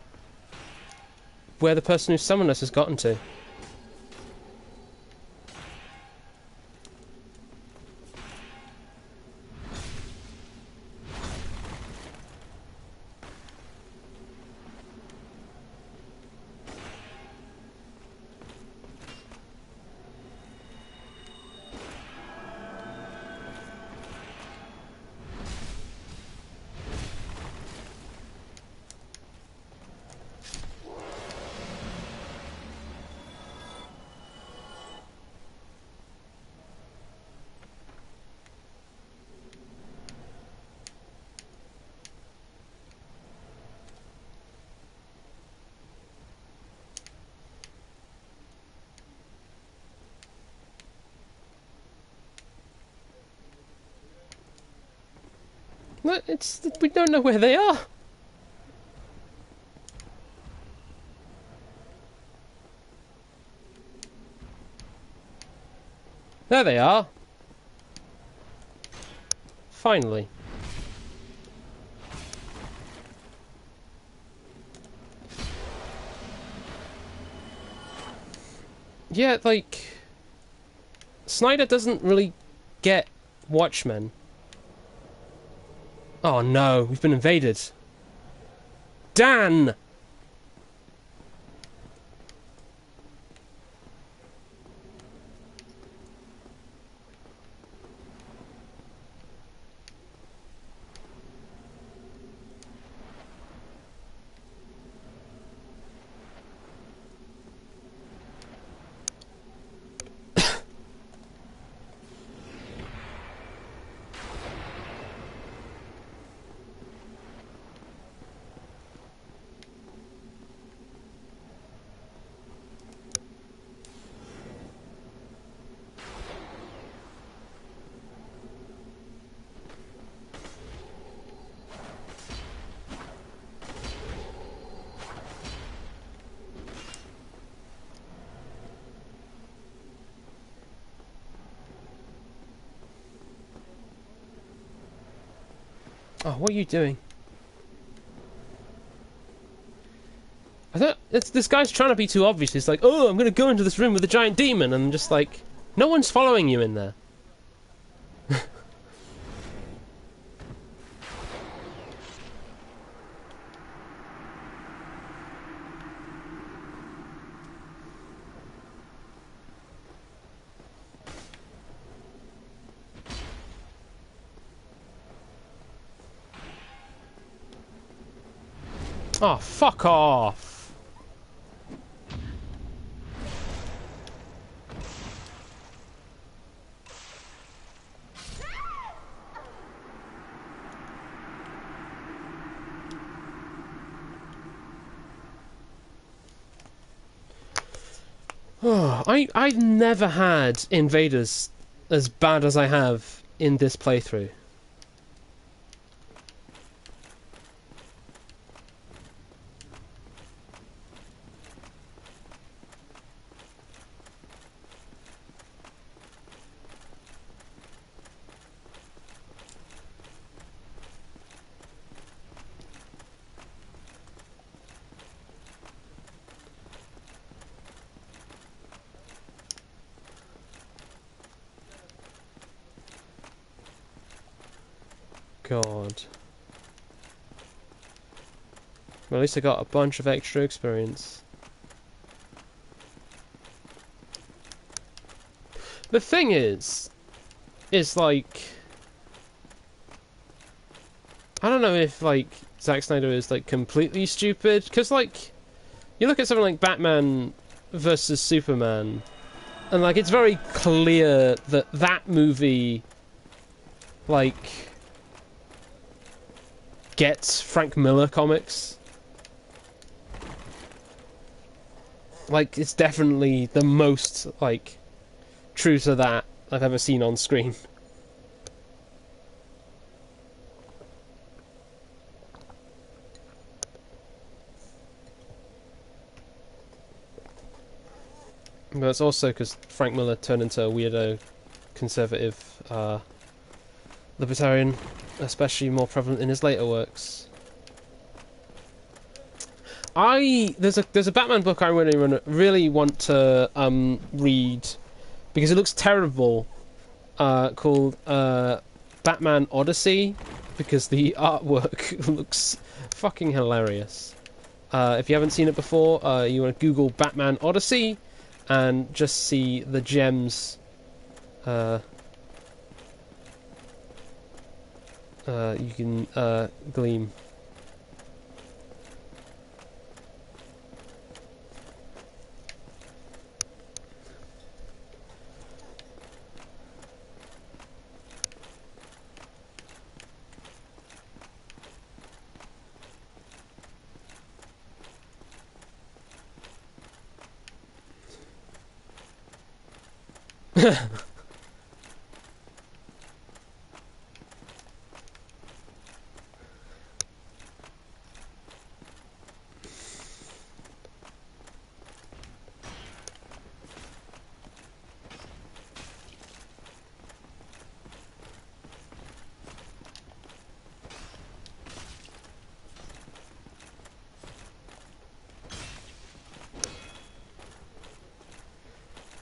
where the person who summoned us has gotten to. No, we don't know where they are. There they are. Finally. Yeah, like... Snyder doesn't really get Watchmen. Oh no, we've been invaded. Dan! Oh, what are you doing? This guy's trying to be too obvious. He's like, oh, I'm going to go into this room with a giant demon. And I'm just like, no one's following you in there. Oh, fuck off. I've never had invaders as bad as I have in this playthrough. God. Well, at least I got a bunch of extra experience. The thing is like, I don't know if like Zack Snyder is like completely stupid, because like you look at something like Batman versus Superman, and like it's very clear that that movie like gets Frank Miller comics. Like it's definitely the most like true to that I've ever seen on screen. But it's also because Frank Miller turned into a weirdo, conservative, libertarian, especially more prevalent in his later works. There's a Batman book I really want to read, because it looks terrible, called Batman Odyssey, because the artwork looks fucking hilarious. If you haven't seen it before, you want to Google Batman Odyssey and just see the gems you can glean.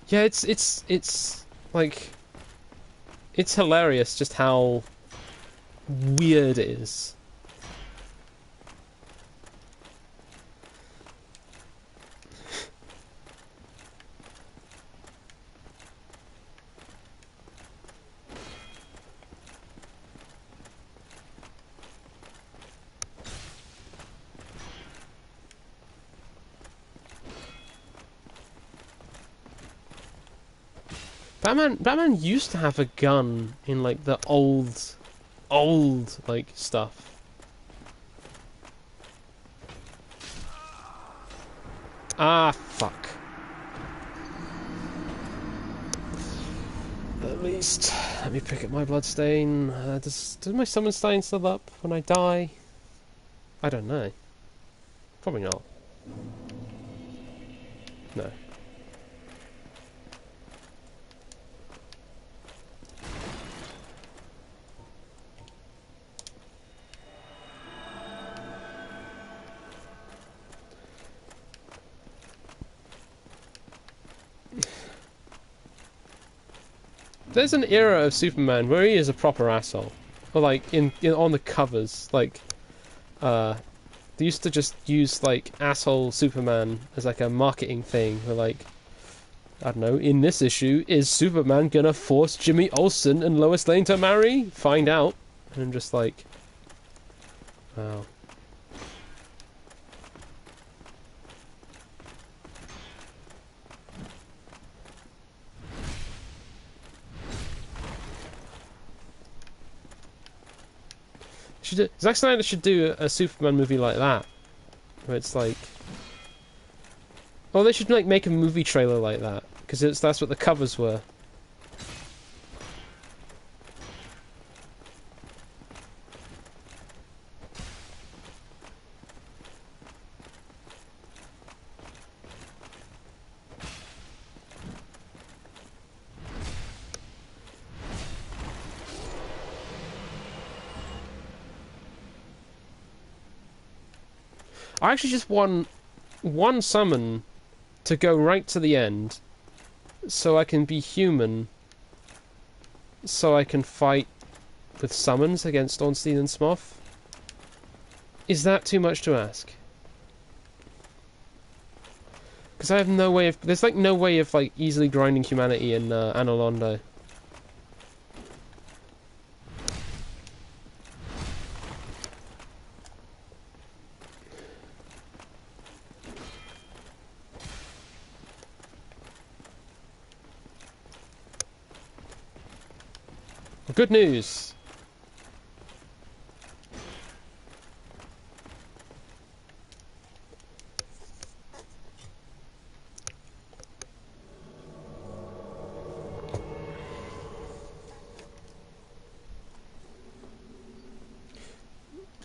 Yeah, it's like, it's hilarious just how weird it is. Batman used to have a gun in like the old like stuff. Ah, fuck. At least let me pick up my bloodstain. Does my summon stain still up when I die? I don't know. Probably not. No. There's an era of Superman where he is a proper asshole, or like in on the covers, like they used to just use like asshole Superman as like a marketing thing. Where like, I don't know, in this issue, is Superman gonna force Jimmy Olsen and Lois Lane to marry? Find out. And I'm just like, wow. Zack Snyder should do a Superman movie like that, where it's like, well, they should like make a movie trailer like that, Because that's what the covers were. I actually just want one summon to go right to the end, so I can be human, so I can fight with summons against Ornstein and Smough. Is that too much to ask? Because I have no way of... There's like no way of like easily grinding humanity in Anolondo. Good news!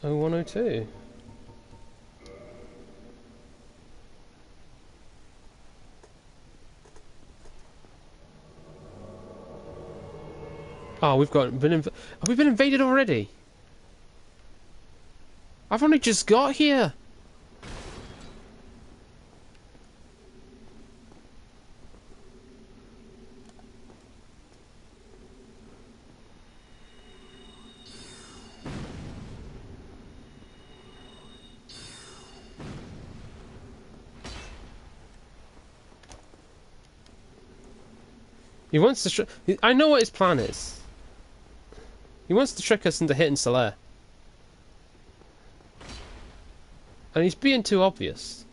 Oh, 102. Oh, we've been have we been invaded already? I've only just got here. He wants to. I know what his plan is. He wants to trick us into hitting Solaire. And he's being too obvious.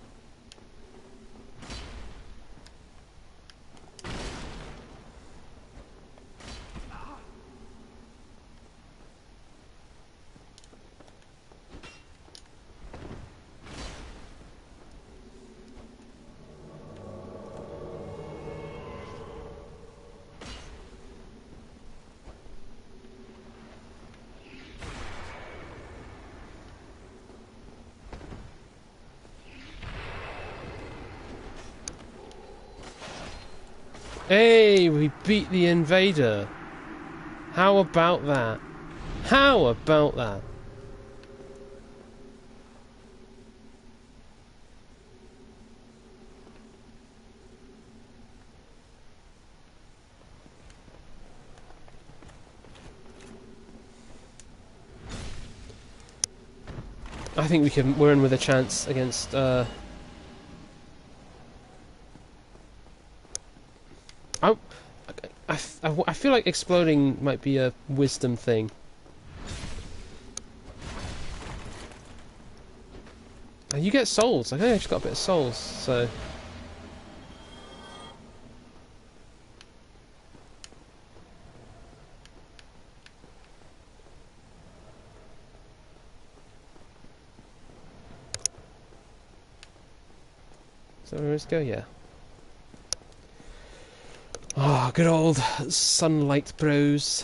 Hey, we beat the invader. How about that? How about that? I think we're in with a chance against I feel like exploding might be a wisdom thing. And you get souls. I think I just got a bit of souls, so... So let's go, yeah. Oh, good old sunlight bros.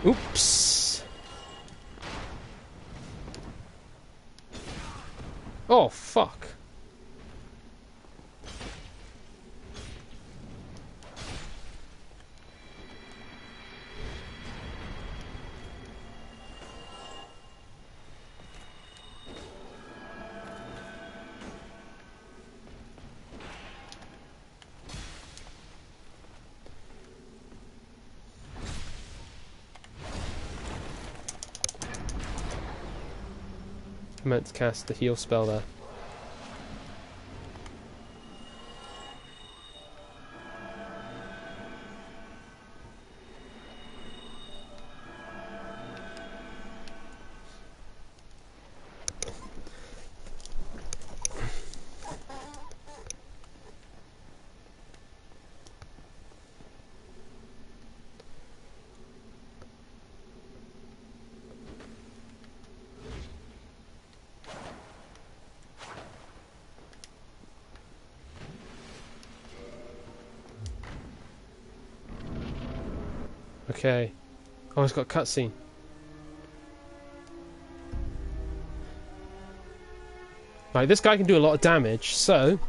Oops. Oh, fuck. I meant to cast the heal spell there. Okay. Oh, it's got a cutscene. Right, this guy can do a lot of damage, so...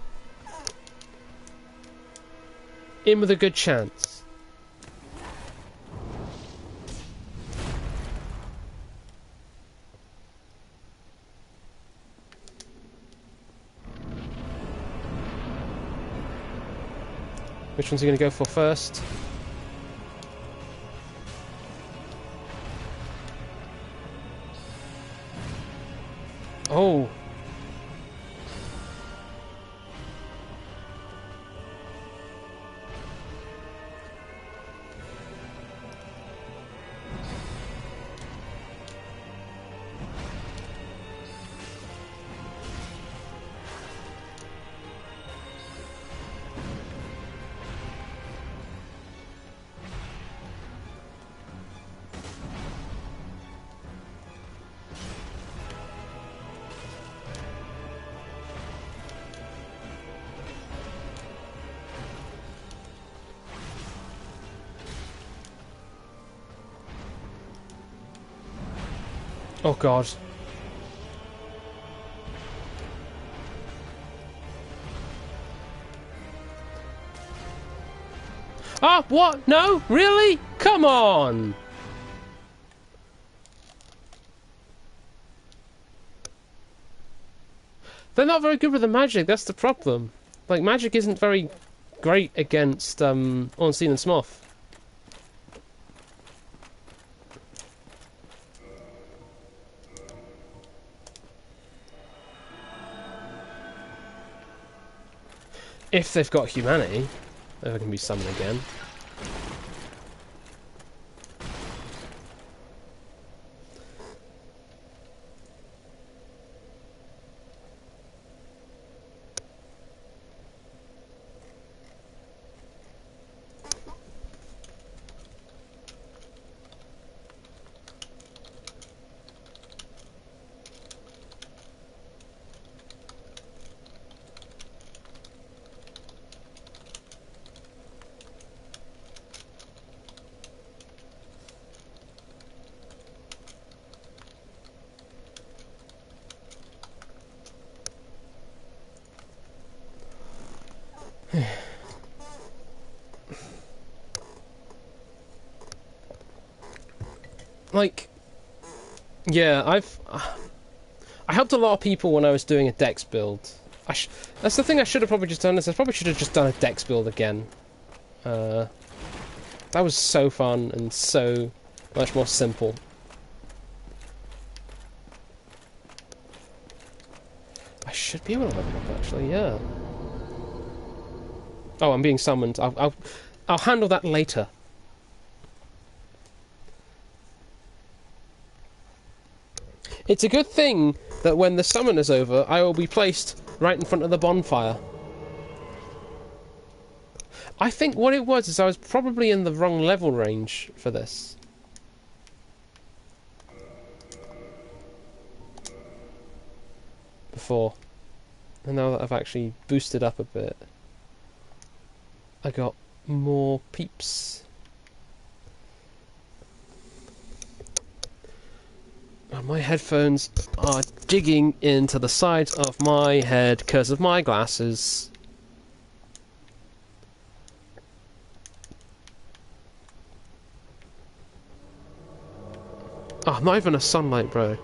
in with a good chance. Which one's he going to go for first? Oh! Oh god. Ah, what? No? Really? Come on! They're not very good with the magic, that's the problem. Like, magic isn't very great against, Unseen and Smoth. If they've got humanity, they can be summoned again. Like, yeah, I helped a lot of people when I was doing a Dex build. That's the thing I should have probably just done. Is I probably should have just done a Dex build again. That was so fun and so much more simple. I should be able to level up actually. Yeah. Oh, I'm being summoned. I'll handle that later. It's a good thing that when the summon is over, I will be placed right in front of the bonfire. I think what it was is I was probably in the wrong level range for this. Before. And now that I've actually boosted up a bit, I got more peeps. Oh, my headphones are digging into the side of my head because of my glasses. Oh, not even a sunlight, bro.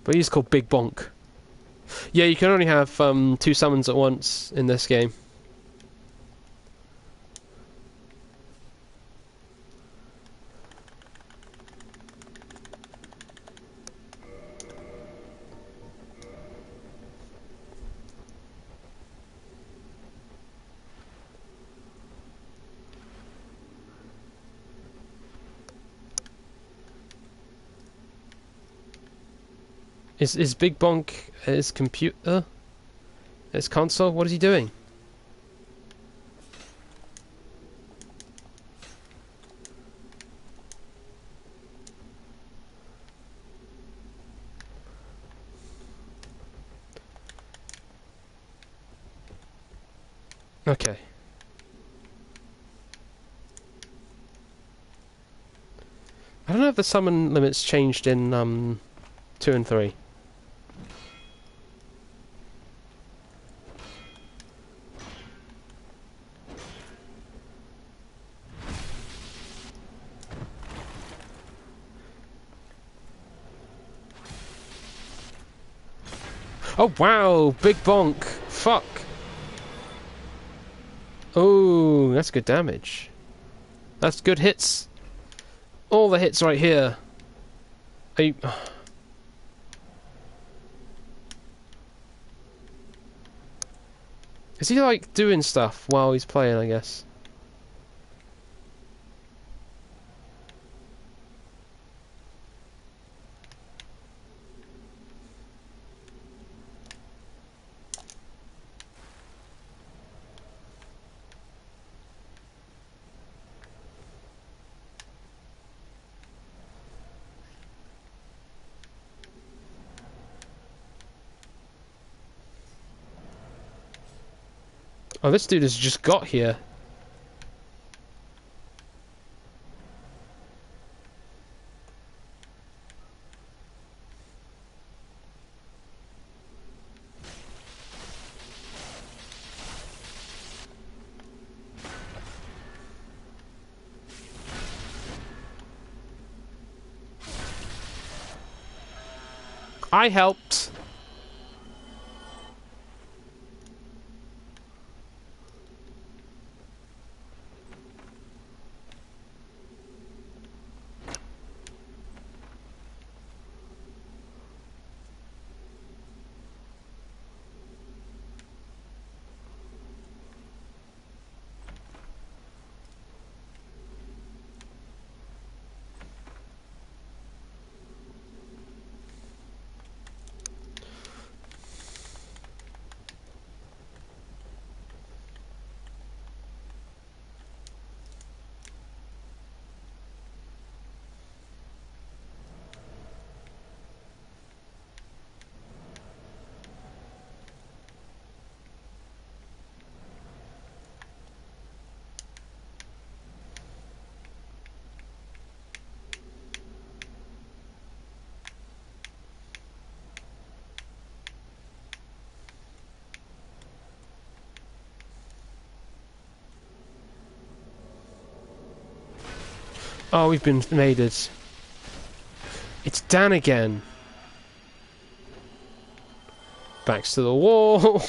But he's called Big Bonk. Yeah, you can only have 2 summons at once in this game. Is Big Bonk his computer? His console? What is he doing? Okay. I don't know if the summon limits changed in 2 and 3. Oh wow, big bonk. Fuck. Oh, that's good damage. That's good hits. All the hits right here. Are you... Is he like doing stuff while he's playing, I guess? Oh, this dude has just got here. I helped. Oh, we've been invaded. It's Dan again. Backs to the wall.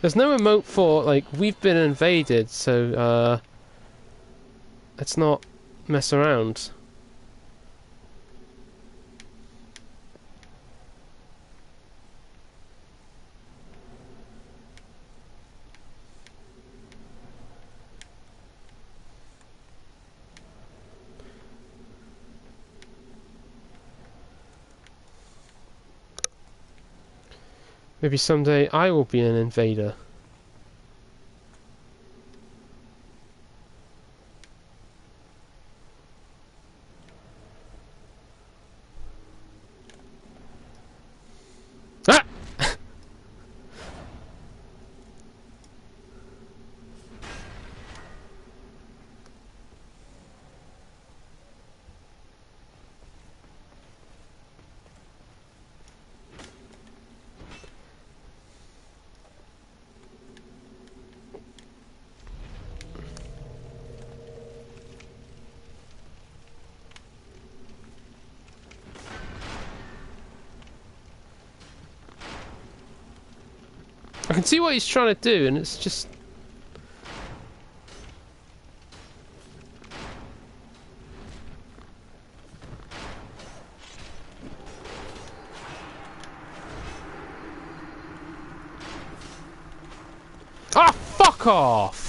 There's no emote for, like, we've been invaded, so, let's not mess around. Maybe someday I will be an invader. Ah! I can see what he's trying to do, and it's just... Ah, fuck off!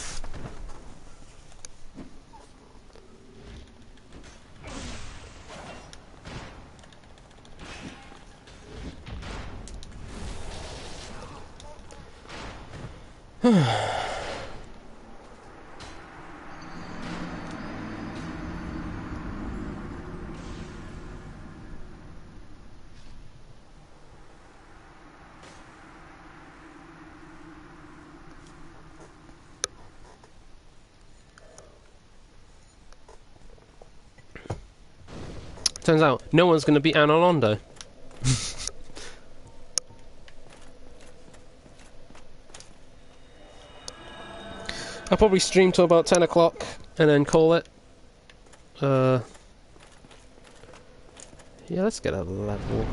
Turns out no one's going to beat Anolondo. I'll probably stream till about 10 o'clock and then call it. Yeah, let's get a level.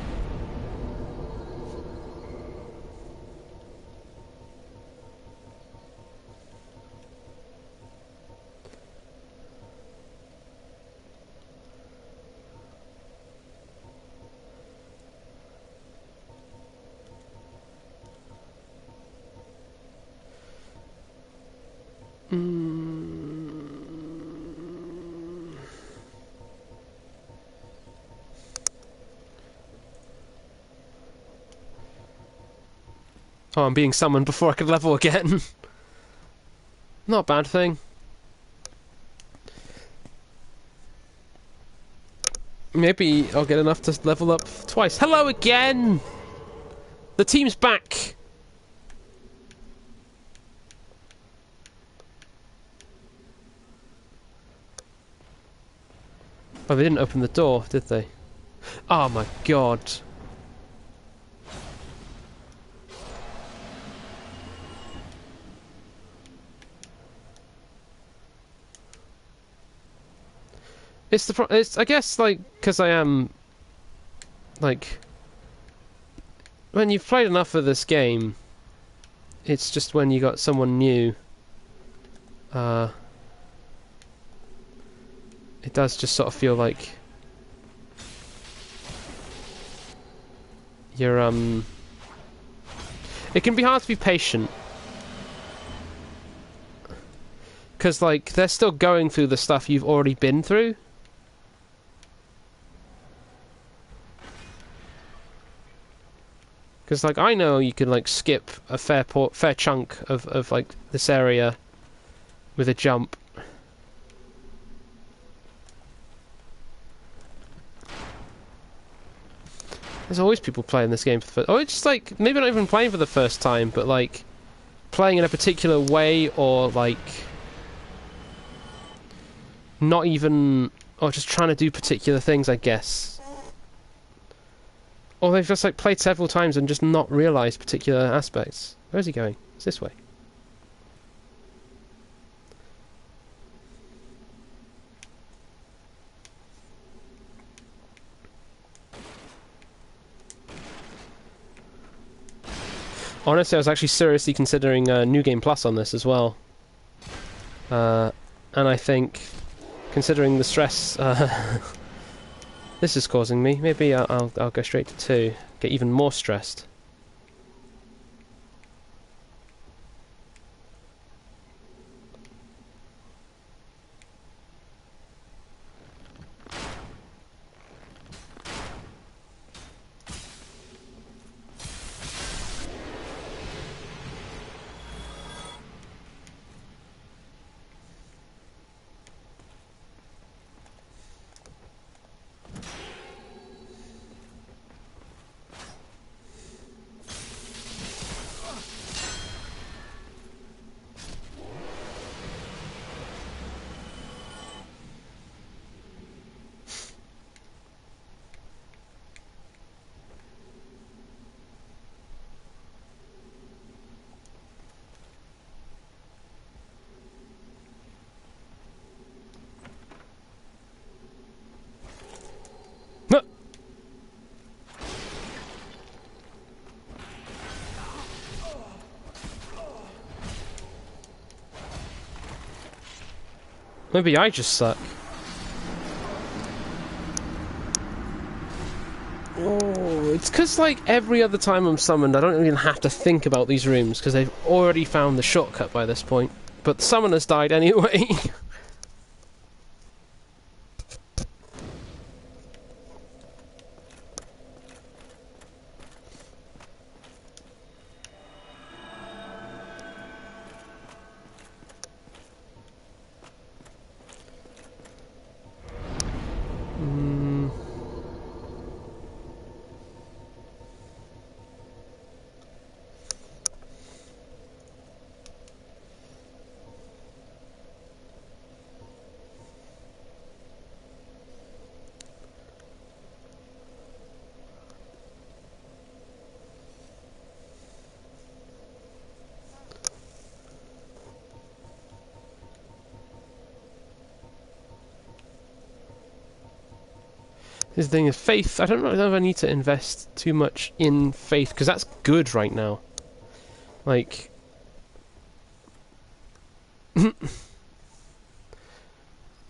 Oh, I'm being summoned before I could level again. Not a bad thing. Maybe I'll get enough to level up twice. Hello again! The team's back! Oh, they didn't open the door, did they? Oh my god. It's I guess, like, because I am, like, when you've played enough of this game, it's just when you got someone new, it does just sort of feel like you're, it can be hard to be patient. Because, like, they're still going through the stuff you've already been through. Because, like, I know you can, like, skip a fair chunk of, like, this area with a jump. There's always people playing this game for the first... Oh, it's just, like, maybe not even playing for the first time, but, like, playing in a particular way, or, like, not even... Or just trying to do particular things, I guess. Or they've just, like, played several times and just not realised particular aspects. Where's he going? It's this way. Honestly, I was actually seriously considering New Game Plus on this as well. And I think, considering the stress this is causing me, maybe I'll go straight to 2. Get even more stressed. Maybe I just suck. Oh, it's because, like, every other time I'm summoned, I don't even have to think about these rooms, because they've already found the shortcut by this point. But the summoner's died anyway. His thing is faith. I don't know if I need to invest too much in faith, because that's good right now. Like... the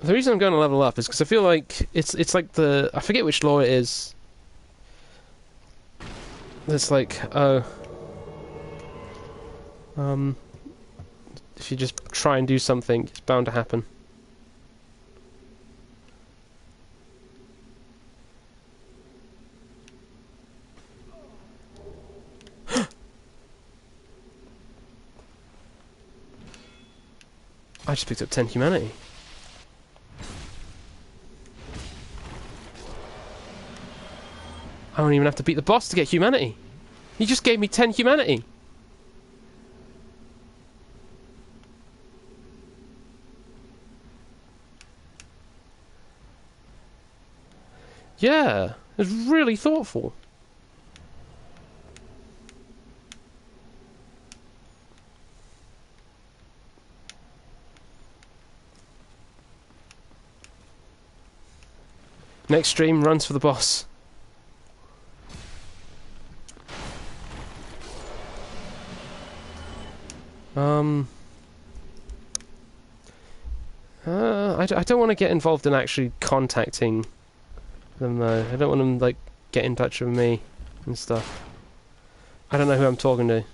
reason I'm going to level up is because I feel like it's like the... I forget which law it is. It's like, if you just try and do something, it's bound to happen. I just picked up 10 humanity. I don't even have to beat the boss to get humanity. He just gave me 10 humanity. Yeah, it's really thoughtful. Next stream runs for the boss. I don't want to get involved in actually contacting them though. I don't want them like get in touch with me and stuff. I don't know who I'm talking to.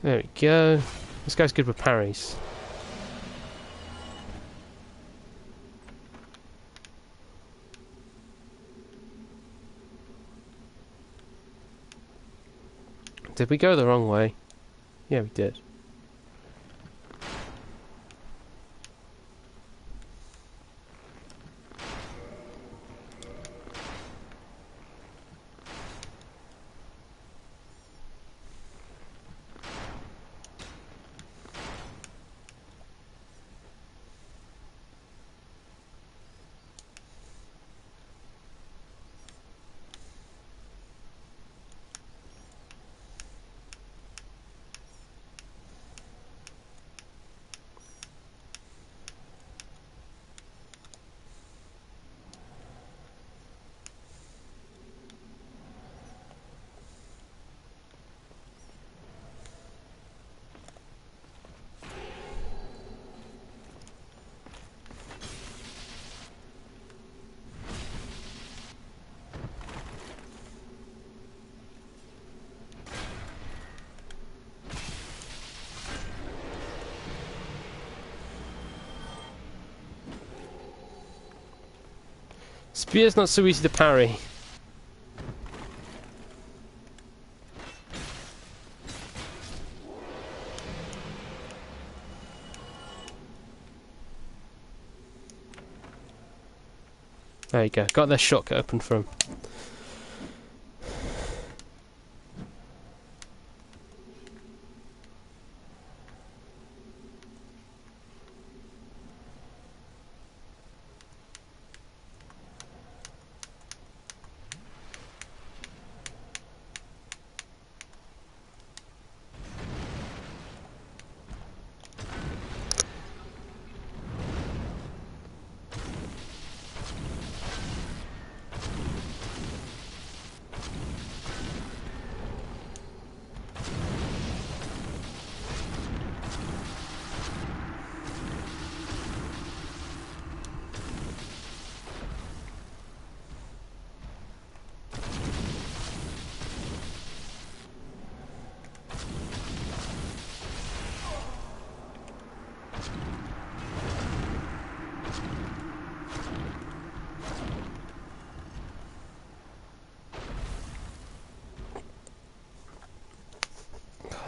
There we go. This guy's good with parries. Did we go the wrong way? Yeah, we did. Spear's not so easy to parry. There you go. Got their shortcut open for him.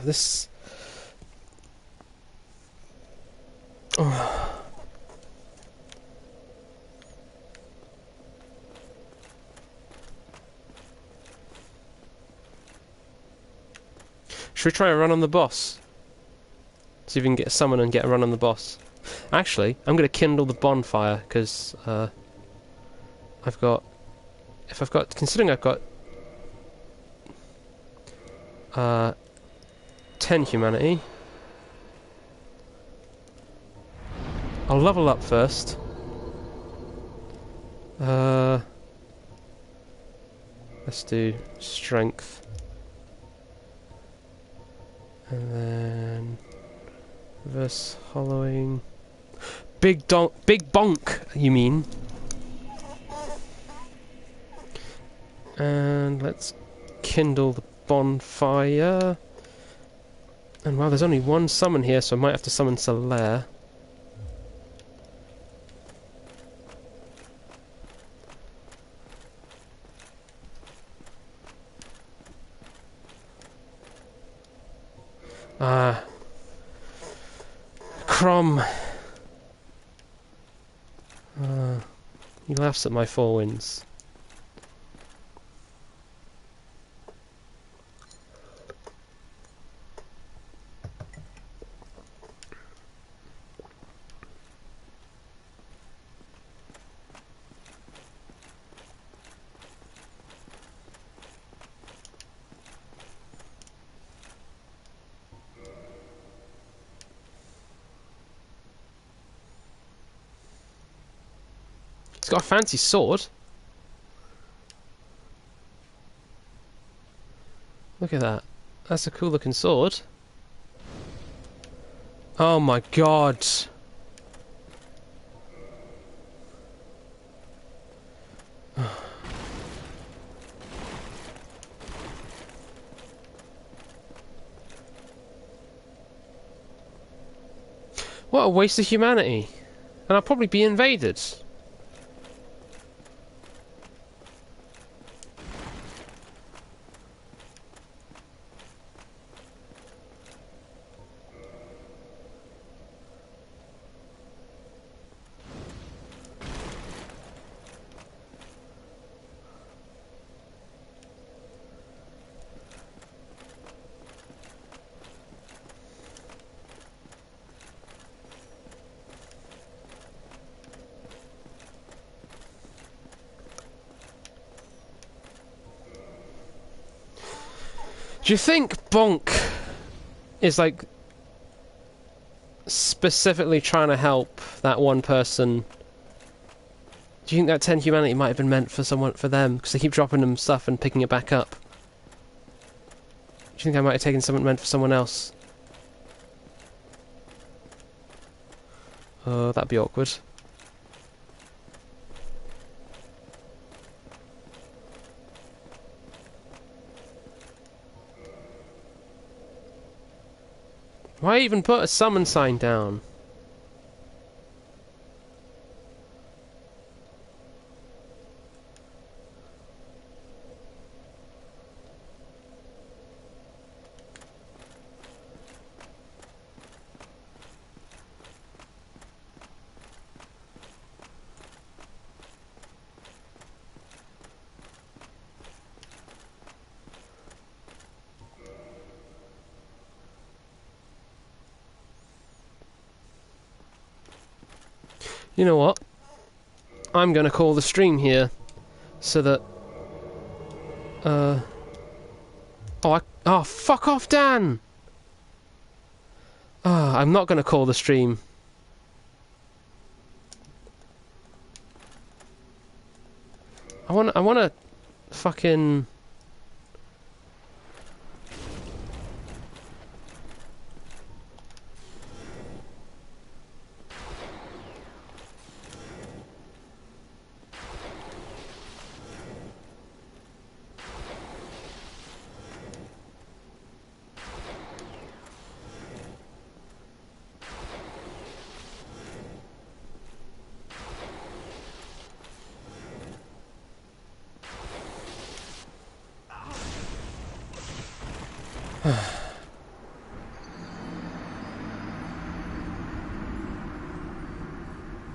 This... Oh. Should we try a run on the boss? See if we can get a summon and get a run on the boss. Actually, I'm going to kindle the bonfire, because I've got... If I've got... Considering I've got 10 humanity, I'll level up first. Let's do strength. And then... Reverse hollowing... Big bonk, you mean? And let's kindle the bonfire. And wow, there's only one summon here, so I might have to summon Solaire. Crom. He laughs at my four winds. He's got a fancy sword. Look at that. That's a cool looking sword. Oh my god. What a waste of humanity. And I'll probably be invaded. Do you think Bonk is like specifically trying to help that one person? Do you think that 10 humanity might have been meant for someone, for them, because they keep dropping them stuff and picking it back up? Do you think I might have taken something meant for someone else? Oh, that'd be awkward. Why even put a summon sign down? You know what? I'm gonna call the stream here, so that... Oh, fuck off, Dan! I'm not gonna call the stream. I wanna fucking...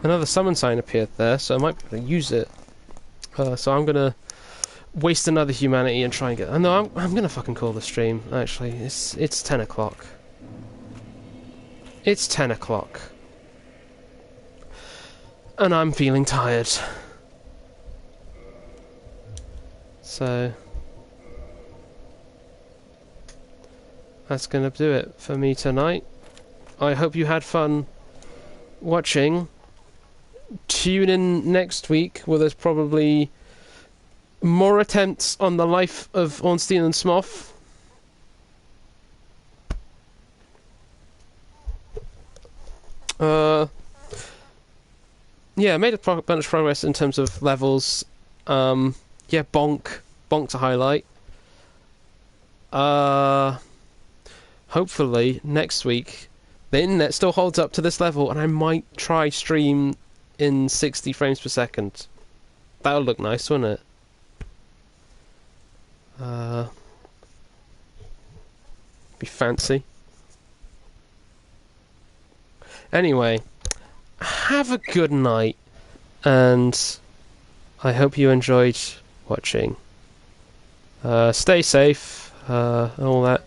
another summon sign appeared there, so I might be able to use it. So I'm gonna waste another humanity and try and get... no, I'm gonna fucking call the stream, actually. It's 10 o'clock. It's 10 o'clock. And I'm feeling tired. So... that's gonna do it for me tonight. I hope you had fun watching. Tune in next week where there's probably more attempts on the life of Ornstein and Smough. Yeah, made a bunch of progress in terms of levels. Yeah, bonk to highlight. Hopefully next week the internet still holds up to this level and I might try stream in 60 frames per second. That would look nice, wouldn't it? Be fancy. Anyway, have a good night, and I hope you enjoyed watching. Stay safe, all that